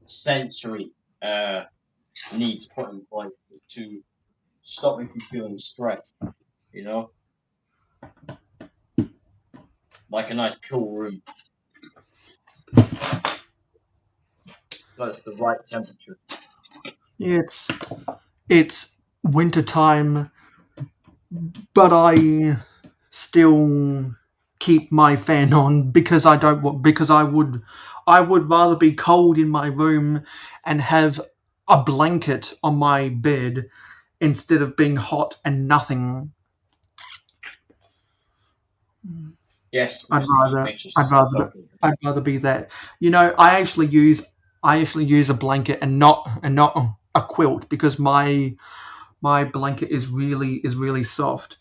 sensory uh, needs put in place to stop me from feeling stressed. You know, like a nice cool room. That's the right temperature. It's winter time, but I still keep my fan on because I don't want because I would rather be cold in my room and have a blanket on my bed instead of being hot and nothing. Yes, I'd because the heat rather makes you I'd rather suffocate. I'd rather be that. I actually use a blanket and not a quilt because my blanket is really soft.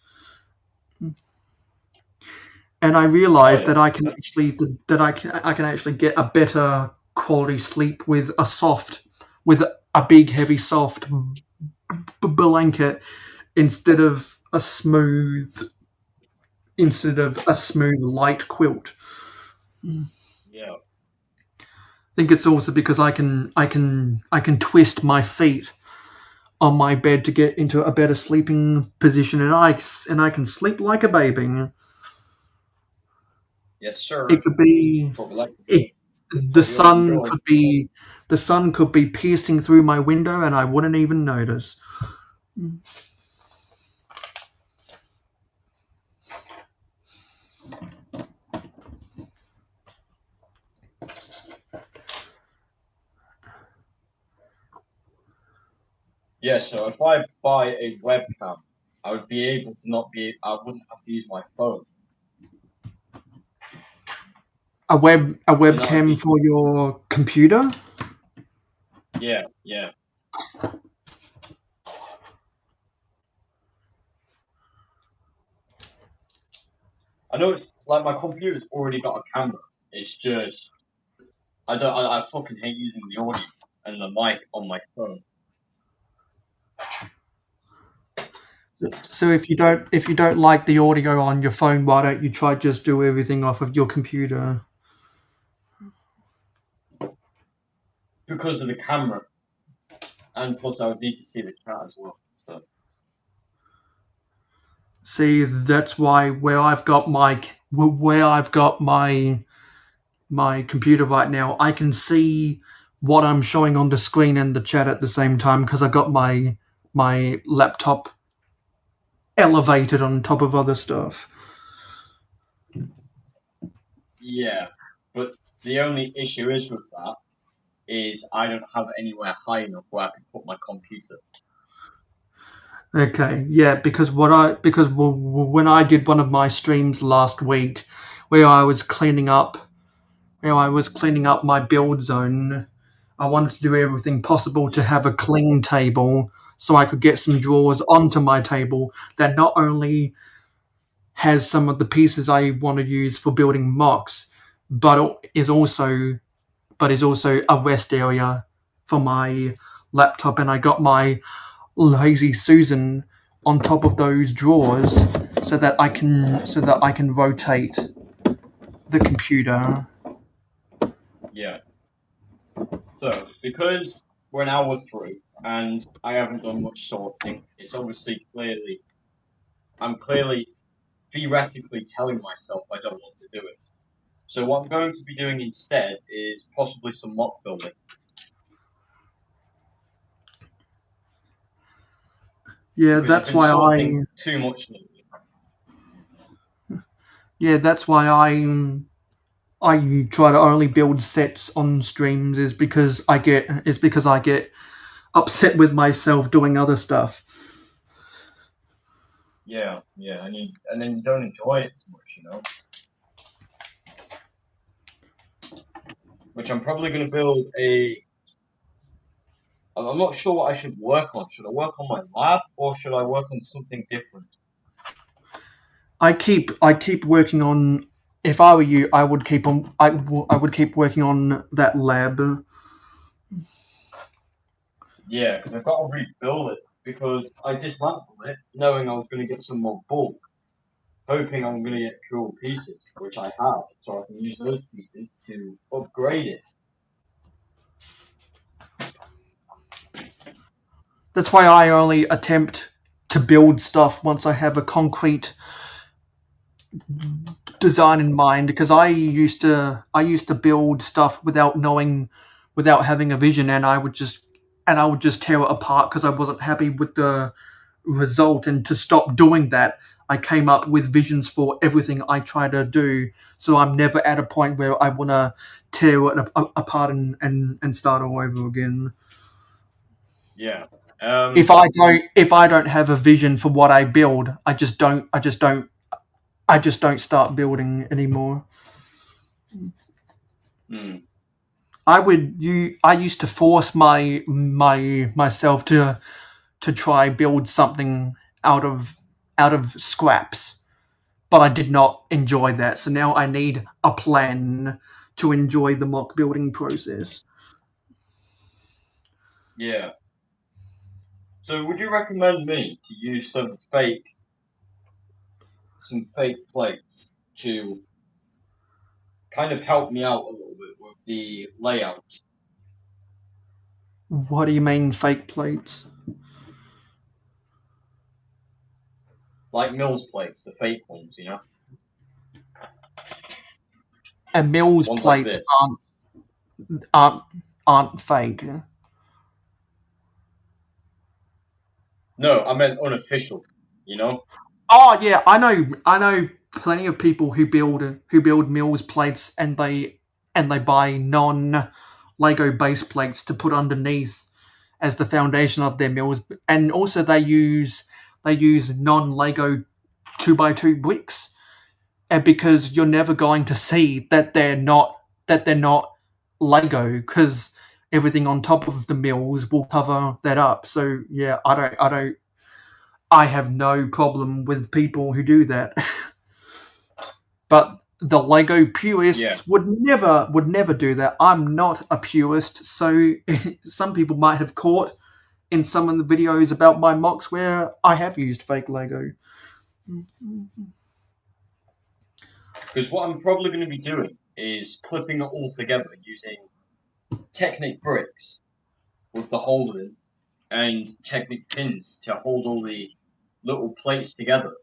And I Oh realized yeah. that I can actually get a better quality sleep with a big heavy soft blanket instead of a smooth light quilt. Yeah. I think it's also because I can twist my feet on my bed to get into a better sleeping position, and I can sleep like a baby. Yes, sir. It could be Probably like to do. it, the Hope you sun enjoy. could be piercing through my window, and I wouldn't even notice. Yeah, so if I buy a webcam, I would be able to not be. I wouldn't have to use my phone, A and that would webcam be for your computer? yeah, yeah. I know it's like my computer's already got a camera. It's just I don't. I fucking hate using the audio and the mic on my phone. So if you don't like the audio on your phone, why don't you try just do everything off of your computer? Because of the camera, and plus I would need to see the chat as well. So See, that's why where I've got my computer right now, I can see what I'm showing on the screen and the chat at the same time because I got my laptop elevated on top of other stuff. yeah, but the only issue is with that is I don't have anywhere high enough where I can put my computer. Okay, yeah, because when I did one of my streams last week, where I was cleaning up, my build zone, I wanted to do everything possible to Yeah, have a clean table so I could get some drawers onto my table that not only has some of the pieces I want to use for building mocks, but is also a rest area for my laptop, and I got my lazy Susan on top of those drawers so that I can rotate the computer. yeah. So because we're an hour through and I haven't done much sorting, it's obviously clearly I'm clearly theoretically telling myself I don't want to do it. So what I'm going to be doing instead is possibly some mock building Yeah, because I've that's been why sorting I too much lately. yeah, that's why I try to only build sets on streams is because I get upset with myself doing other stuff. Yeah, yeah, and then you don't enjoy it as much, Which I'm probably going to build a. I'm not sure what I should work on. Should I work on my lab or should I work on something different? I keep working on. If I were you, I would keep on. I would keep working on that lab. Yeah, because I've got to rebuild it because I dismantled it knowing I was going to get some more bulk, hoping I'm going to get cool pieces, which I have, so I can use those pieces to upgrade it. That's why I only attempt to build stuff once I have a concrete design in mind. Because I used to build stuff without having a vision, and I would just tear it apart because I wasn't happy with the result. And to stop doing that, I came up with visions for everything I try to do. So I'm never at a point where I want to tear it apart and start all over again. Yeah. Um. If I don't have a vision for what I build, I just don't start building anymore. Hmm. I used to force myself to try build something out of out of scraps, but I did not enjoy that. So now I need a plan to enjoy the mock building process. Yeah. So, would you recommend me to use some fake plates to kind of help me out a little bit with the layout, What do you mean fake plates? like Mills plates, the fake ones, And Mills ones like plates this? aren't aren't fake. No, I meant unofficial. Oh yeah, I know plenty of people who build Mills plates and they buy non Lego base plates to put underneath, as the foundation of their mills, and also they use non-Lego 2x2 bricks, and because you're never going to see that they're not Lego, because everything on top of the mills will cover that up. So yeah, I have no problem with people who do that. But the Lego Yeah, purists would never do that. I'm not a purist, so some people might have caught in some of the videos about my mocks where I have used fake Lego. because what I'm probably going to be doing is clipping it all together using Technic bricks with the holes in and Technic pins to hold all the little plates together.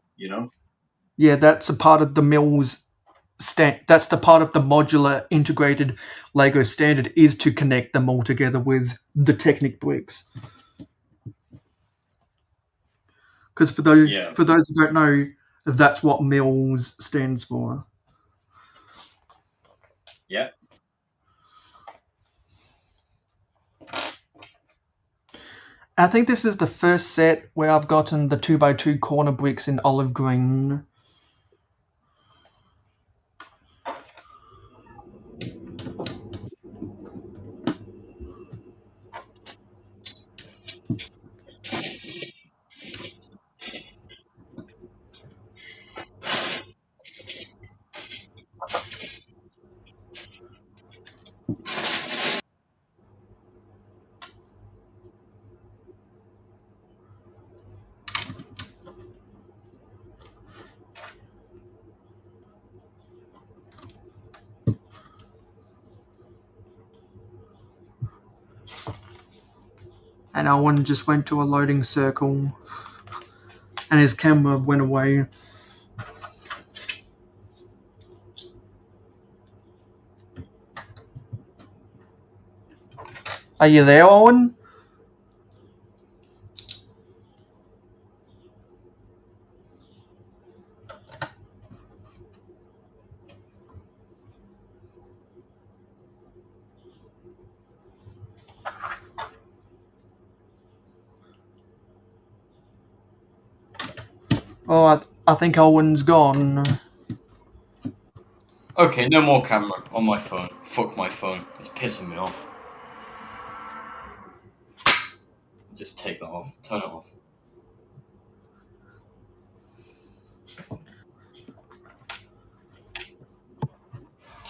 Yeah, that's a part of the Mills that's the part of the modular integrated Lego standard, is to connect them all together with the Technic bricks. Because for those Yeah, for those who don't know, that's what Mills stands for. yeah. I think this is the first set where I've gotten the 2x2 corner bricks in olive green. And Owen just went to a loading circle, and his camera went away. Are you there, Owen? Oh, I think Owen's gone. Okay, no more camera on my phone. Fuck my phone. It's pissing me off. Just take that off. Turn it off.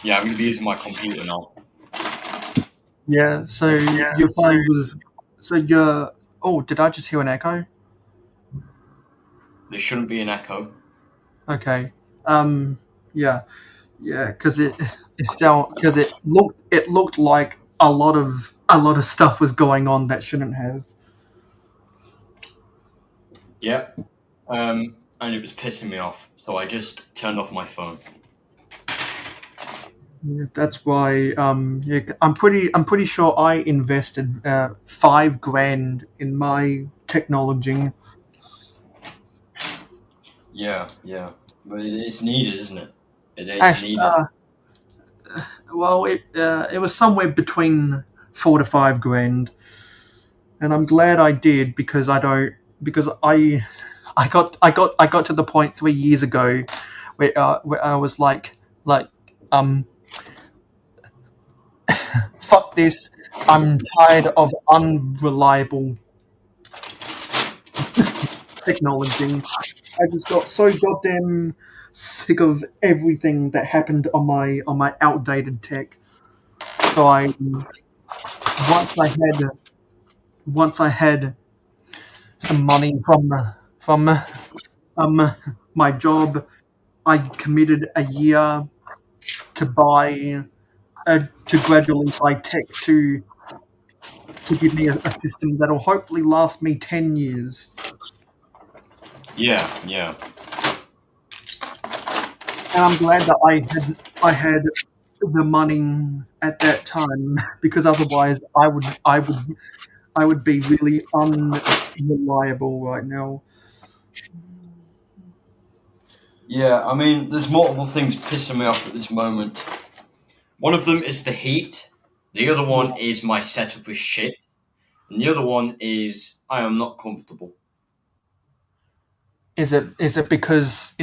Yeah, I'm going to be using my computer now. Yeah, so your phone was. So your. Oh, did I just hear an echo? There shouldn't be an echo. Okay. Yeah. Yeah, because it looked like a lot of stuff was going on that shouldn't have. Yep. And it was pissing me off, so I just turned off my phone. Yeah, that's why. Yeah, I'm pretty sure I invested $5,000 in my technology. Yeah, yeah. But it's needed, isn't it? It's Actually, needed. well, it was somewhere between 4 to 5 grand, and I'm glad I did because I got to the point 3 years ago where I was like um fuck this, I'm tired of unreliable technology. I just got so goddamn sick of everything that happened on my outdated tech. So I once I had once I had some money from my job, I committed a year to buy to gradually buy tech to give me a system that'll hopefully last me 10 years. Yeah, yeah. And I'm glad that I had the money at that time, because otherwise I would be really unreliable right now. Yeah, I mean, there's multiple things pissing me off at this moment. One of them is the heat. The other Yeah, one is my setup is shit. And the other one is I am not comfortable. Is it because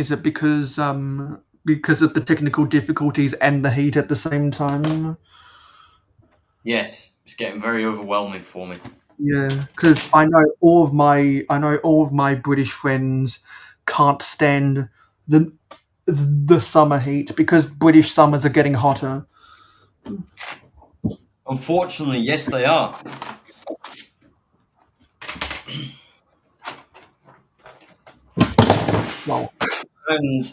of the technical difficulties and the heat at the same time? Yes, it's getting very overwhelming for me. Yeah, because I know all of my British friends can't stand the the summer heat because British summers are getting hotter. Unfortunately, yes, they are. Well, And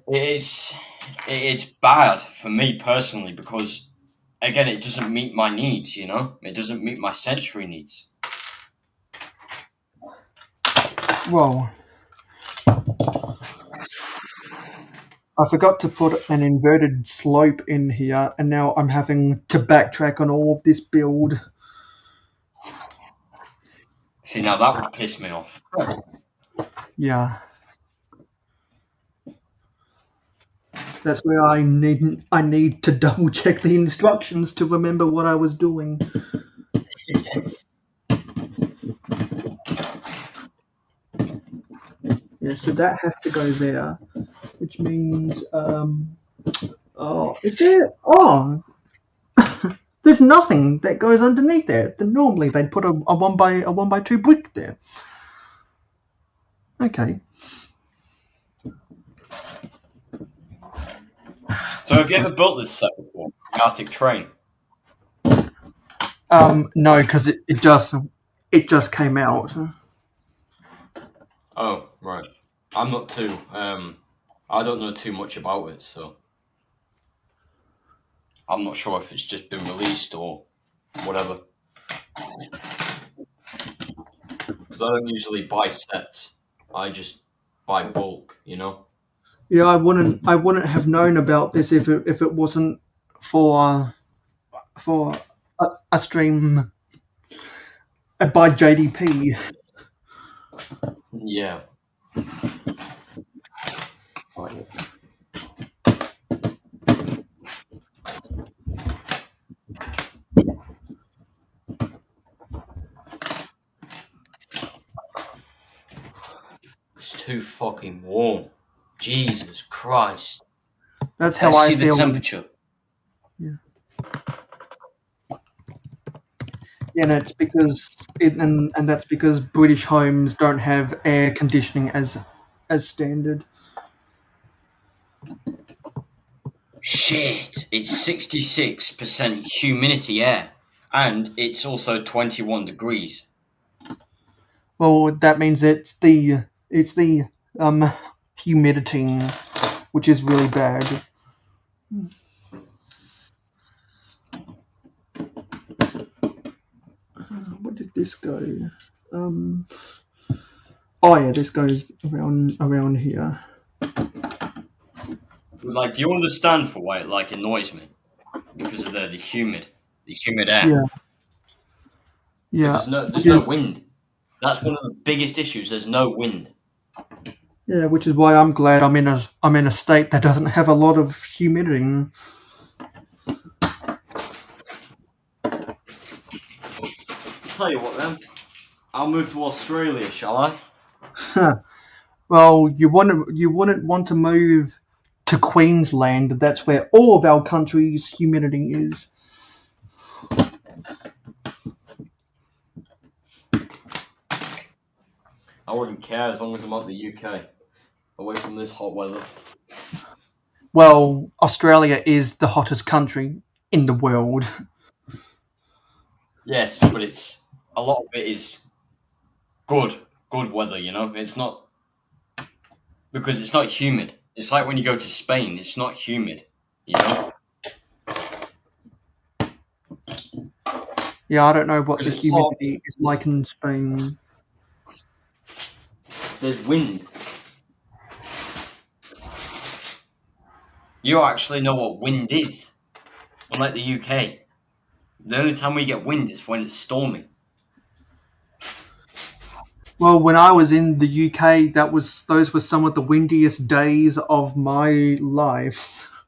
it's it's bad for me personally because again, it doesn't meet my needs. It doesn't meet my sensory needs. well, I forgot to put an inverted slope in here, and now I'm having to backtrack on all of this build. See, now that would piss me off. Yeah, that's where I need to double check the instructions to remember what I was doing. Yeah, so that has to go there, which means oh, is there? Oh, there's nothing that goes underneath there. Then normally they'd put a one by two brick there. Okay. So, have you ever built this set before? The Arctic train. No, because it just came out. Oh, right. I'm not too. I don't know too much about it, so I'm not sure if it's just been released or whatever. Because I don't usually buy sets. I just buy bulk. Yeah, I wouldn't have known about this if it wasn't for a stream by JDP. Yeah. It's too fucking warm. Jesus Christ. That's how Let's I see the feel. temperature. Yeah, yeah, and that's because British homes don't have air conditioning as standard. Shit. It's 66% humidity air. And it's also 21 degrees. Well, that means it's the um humidity, which is really bad. Where did this go? Um. Oh yeah, this goes around here. Like, do you understand for why it annoys me? Because of the humid air. Yeah, Because yeah, there's no wind. That's one of the biggest issues. There's no wind. yeah. Which is why I'm glad I'm in a state that doesn't have a lot of humidity. Tell you what, then. I'll move to Australia, shall I? Well, you wouldn't want to move to Queensland. That's where all of our country's humidity is. I wouldn't care as long as I'm out the UK, away from this hot weather. Well, Australia is the hottest country in the world. Yes, but it's a lot of it is good, good weather. It's not because it's not humid. It's like when you go to Spain, it's not humid. You know, Yeah, I don't know what because the it's hot. humidity is like in Spain. There's wind. You actually know what wind is, unlike the UK. The only time we get wind is when it's stormy. Well, when I was in the UK, those were some of the windiest days of my life.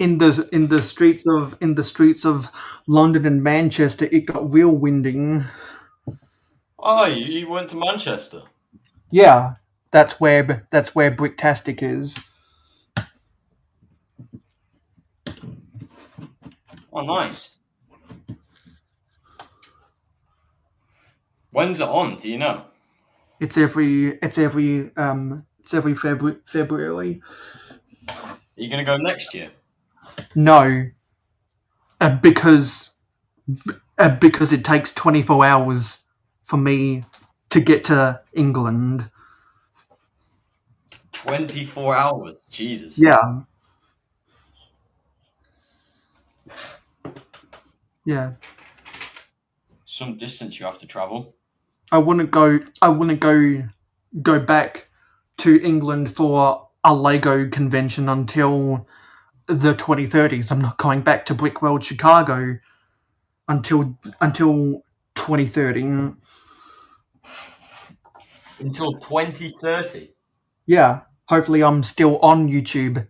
in the streets of London and Manchester, it got real windy. Oh, you went to Manchester. Yeah, that's where Bricktastic is. Oh, nice. When's it on? Do you know? It's every February. Are you gonna go next year? No, because it takes 24 hours for me to get to England. 24 hours. Jesus. Yeah, yeah. Some distance you have to travel. I wouldn't go back to England for a Lego convention until the 2030s. I'm not going back to Brick World Chicago until 2030. Until 2030. Yeah, hopefully I'm still on YouTube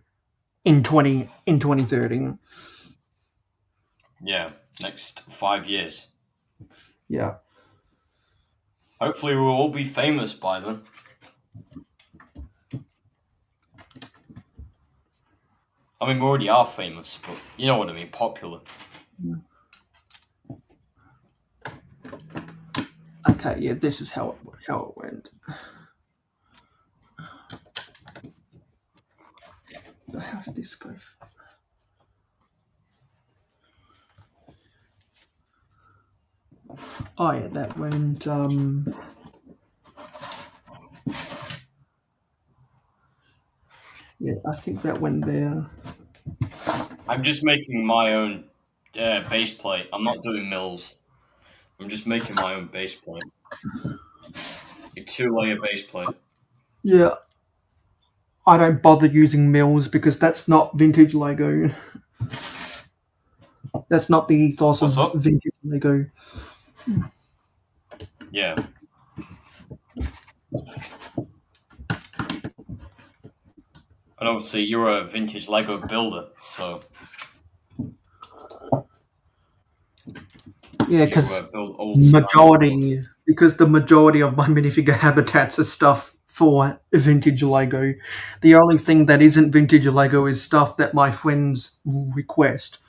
in 2030. Yeah, next 5 years. Yeah. Hopefully we'll all be famous by then. I mean, we already are famous, but you know what I mean, popular. Okay, yeah, this is how it went. How did this go? Oh yeah, that went. Yeah, I think that went there. I'm just making my own base plate. I'm not doing mills. I'm just making my own base plate. A 2-layer base plate. Yeah, I don't bother using mills because that's not vintage Lego. That's not the ethos What's of up? vintage Lego. Yeah. And obviously you're a vintage Lego builder, so Yeah, you because build old style. the majority of my minifigure habitats are stuff for vintage Lego. The only thing that isn't vintage Lego is stuff that my friends request.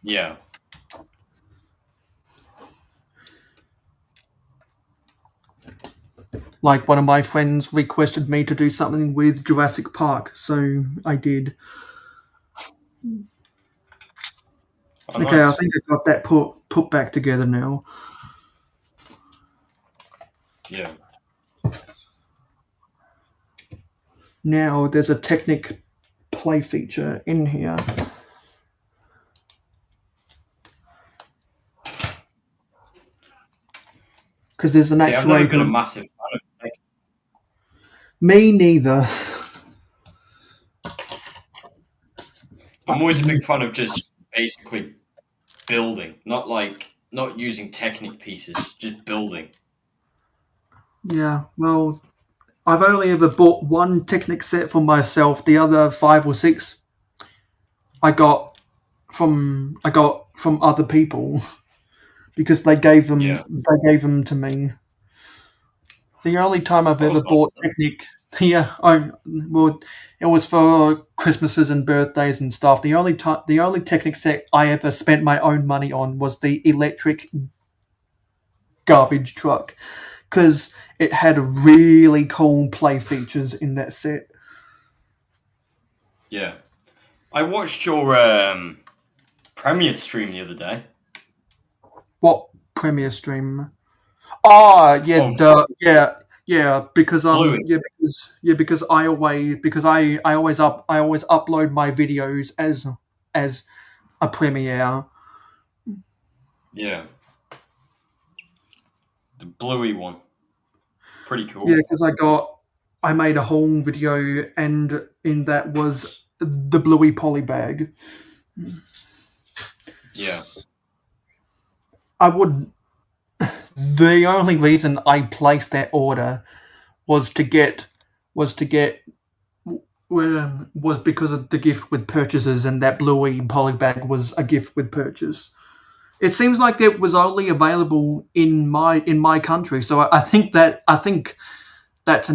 Yeah. Like one of my friends requested me to do something with Jurassic Park, so I did. Oh, Okay, I nice. think I got that put back together now. Yeah. Now there's a Technic play feature in here. Because there's an See, I've never been a actuator. massive fan of Lego. Me neither. I'm always a big fan of just basically building, not using Technic pieces, just building. Yeah, well, I've only ever bought one Technic set for myself. The other 5 or 6 I got from other people because Yeah. they gave them to me. The only time I've That was ever nice bought of them. Technic, yeah, it was for Christmases and birthdays and stuff. The only Technic set I ever spent my own money on was the electric garbage truck because it had really cool play features in that set. Yeah. I watched your premiere stream the other day. What premiere stream? Oh, yeah, Oh, yeah, because Bluey. because I always upload my videos as a premiere. Yeah. The Bluey one. Pretty Yeah, cool. because I made a whole video, and in that was the Bluey poly bag. Yeah. I would. The only reason I placed that order was to get was because of the gift with purchases, and that bluey polybag was a gift with purchase. It seems like it was only available in my country, so I think I think that's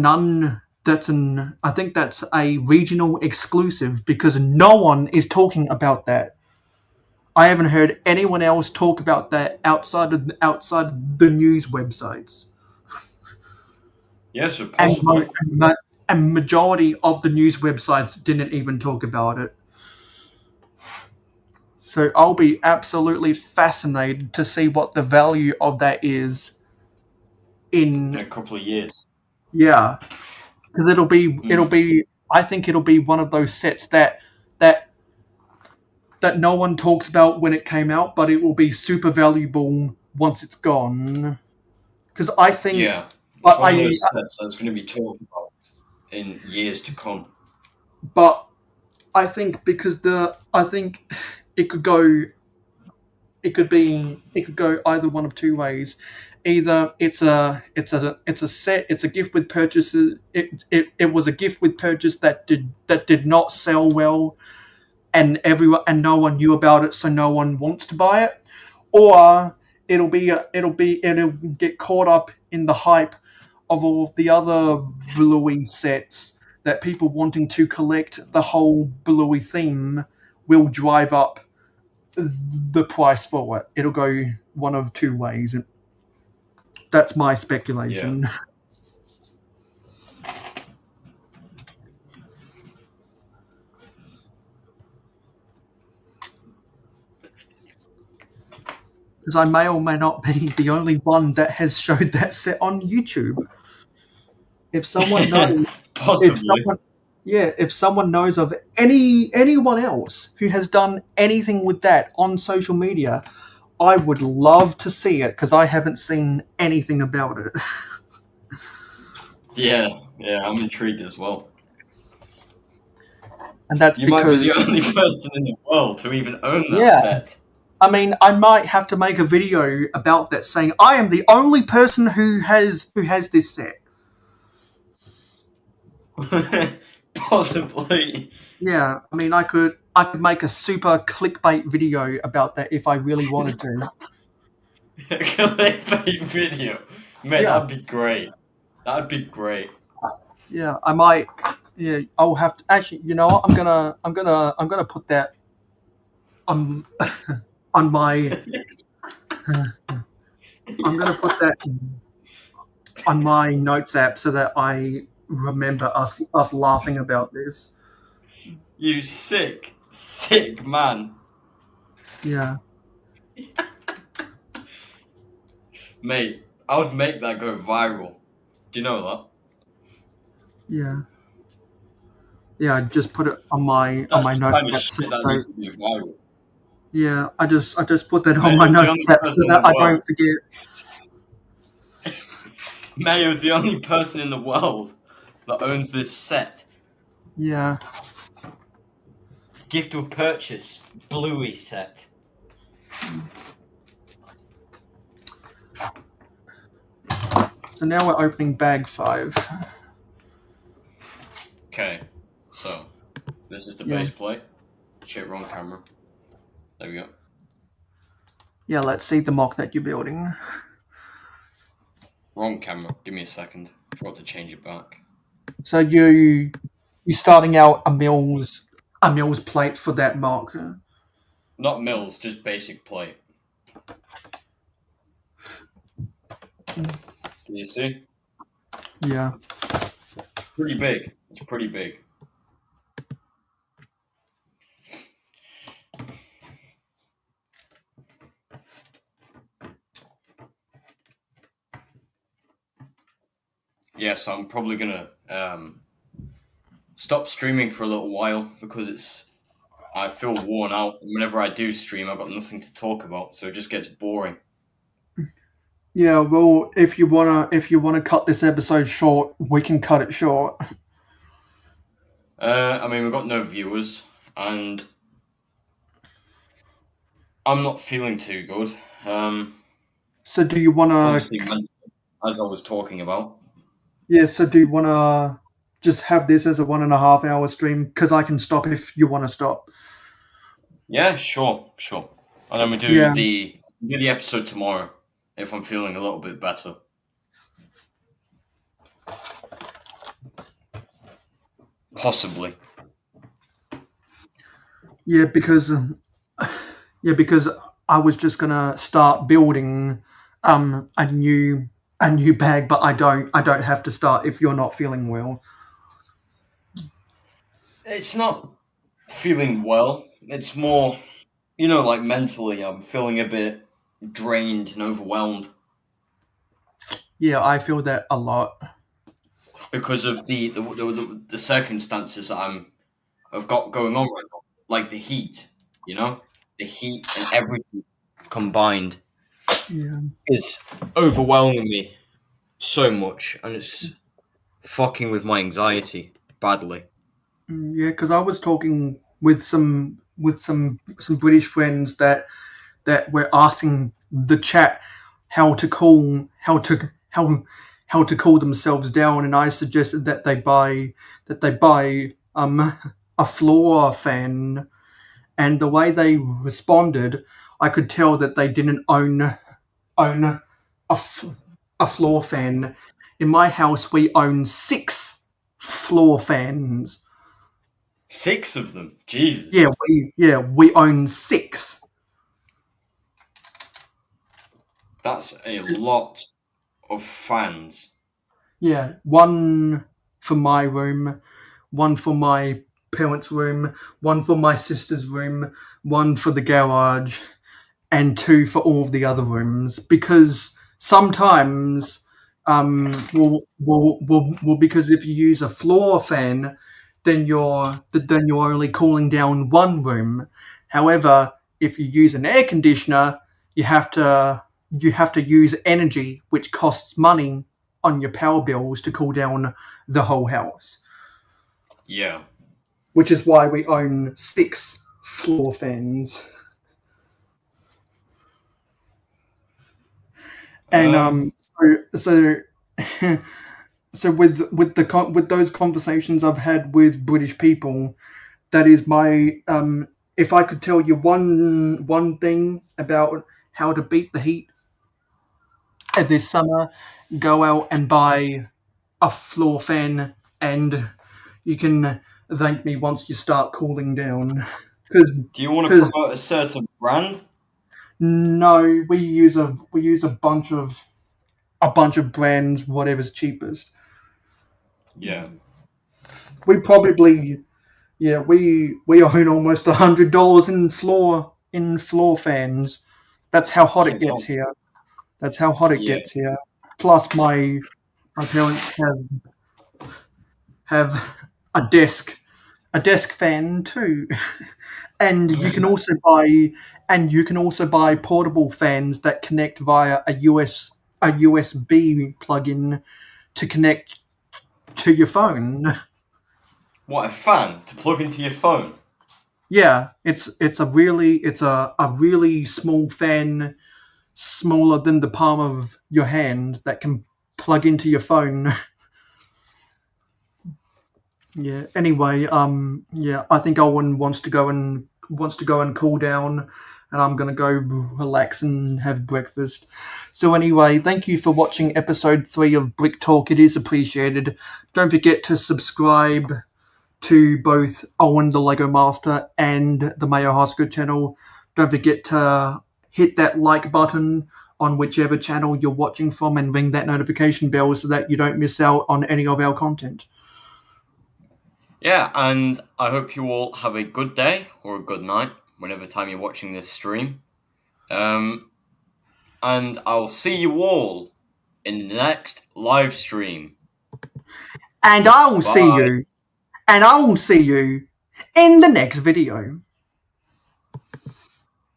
a regional exclusive because no one is talking about that. I haven't heard anyone else talk about that outside the news websites, Yeah, so and possibly. and majority of the news websites didn't even talk about it. So I'll be absolutely fascinated to see what the value of that is In in a couple of years. yeah, because it'll Mm. be I think it'll be one of those sets that that no one talks about when it came out, but it will be super valuable once it's gone. Because I think Yeah, it's one of I those sets that's going to be talked about in years to come. but I think because the I think it could go it could go either one of two ways. Either it's a set it's a gift with purchases it was a gift with purchase that did not sell well and everyone and no one knew about it so no one wants to buy it, or it'll get caught up in the hype of all of the other Bluey sets that people wanting to collect the whole Bluey theme will drive up the price for it. It'll go one of two ways. That's my Yeah. speculation. Because I may or may not be the only one that has showed that set on YouTube. If someone knows, if Possibly. someone, yeah, if someone knows of anyone else who has done anything with that on social media, I would love to see it because I haven't seen anything about it. Yeah, yeah, I'm intrigued as well. And that's You might be because, the only person in the world to even own that yeah, set. I mean, I might have to make a video about that saying I am the only person who has this set. Possibly. Yeah, I mean, I could make a super clickbait video about that if I really wanted to. A clickbait video. Mate, Yeah, that'd be great. That'd be great. yeah, I might. Yeah, I'll have to actually. You know what? I'm gonna put that on on my. I'm gonna put that on my notes app so that I remember us laughing about this. You sick, sick man. Yeah, Mate, I would make that go viral. Do you know that? yeah, yeah. I just put it on my That's the kind notes of app. So, shit that so needs to be viral. yeah, I just put that on my Mayo's the notes only app so person in that the I don't world. forget. Mayo's the only person in the world that owns this set. Yeah. Gift with purchase, Bluey set. So now we're opening bag 5. Okay, so this is the Yeah. base plate. Shit, wrong camera. There we go. Yeah, let's see the mock that you're building. Wrong camera. Give me a second. Forgot to change it back. So you starting out a mill's plate for that mock. Not mills, just basic plate. Do you see? Yeah. Pretty big. It's pretty big. Yeah, so I'm probably gonna stop streaming for a little while because I feel worn out. Whenever I do stream, I've got nothing to talk about, so it just gets boring. Yeah, well, if you wanna cut this episode short, we can cut it short. I mean, we've got no viewers, and I'm not feeling too good. So do you wanna Obviously, mentally, as I was talking about. yeah, so do you wanna just have this as a 1.5 hour stream because I can stop if you want to stop. Yeah, sure. And then we Yeah, do the episode tomorrow if I'm feeling a little bit better. Possibly. yeah, because I was just gonna start building a new bag, but I don't have to start if you're not feeling well. It's not feeling well. It's more, like mentally, I'm feeling a bit drained and overwhelmed Yeah, I feel that a lot. because of the circumstances I've got going on right now, like the heat. The heat and everything combined Yeah, is overwhelming me so much, and it's fucking with my anxiety badly. yeah, because I was talking with some British friends that were asking the chat how to cool themselves down, and I suggested that they buy a floor fan, and the way they responded, I could tell that they didn't own f- a floor fan. In my house, we own 6 floor fans. 6 of them, Jesus. We own 6. That's a lot of fans. Yeah, one for my room, one for my parents' room, one for my sister's room, one for the garage, and 2 for all of the other rooms. Because sometimes, because if you use a floor fan, then you're only cooling down one room. However, if you use an air conditioner, you have to you have to use energy, which costs money on your power bills to cool down the whole house. Yeah. Which is why we own 6 floor fans. And Um. so so with those conversations I've had with British people, that is my if I could tell you one thing about how to beat the heat this summer, go out and buy a floor fan, and you can thank me once you start cooling down. Because Do you want to because promote a certain brand? no, we use a bunch of brands, whatever's cheapest. Yeah. We probably Yeah, we own almost $100 in floor fans. That's how hot My it gets God. here. That's how hot it Yeah. gets here. Plus, my parents have a desk fan too, and you can also buy portable fans that connect via a USB plug-in to connect to your phone. What, a fan to plug into your phone? Yeah, it's a really small fan, smaller than the palm of your hand, that can plug into your phone. Yeah. Anyway, yeah, I think Owen wants to go and cool down, and I'm gonna go relax and have breakfast. So anyway, thank you for watching episode 3 of Brick Talk. It is appreciated. Don't forget to subscribe to both Owen the Lego Master and the mayohosko channel. Don't forget to hit that like button on whichever channel you're watching from, and ring that notification bell so that you don't miss out on any of our content. Yeah, and I hope you all have a good day or a good night, whenever time you're watching this stream. And I'll see you all in the next live stream. And I will see Bye. you, and I will see you in the next video.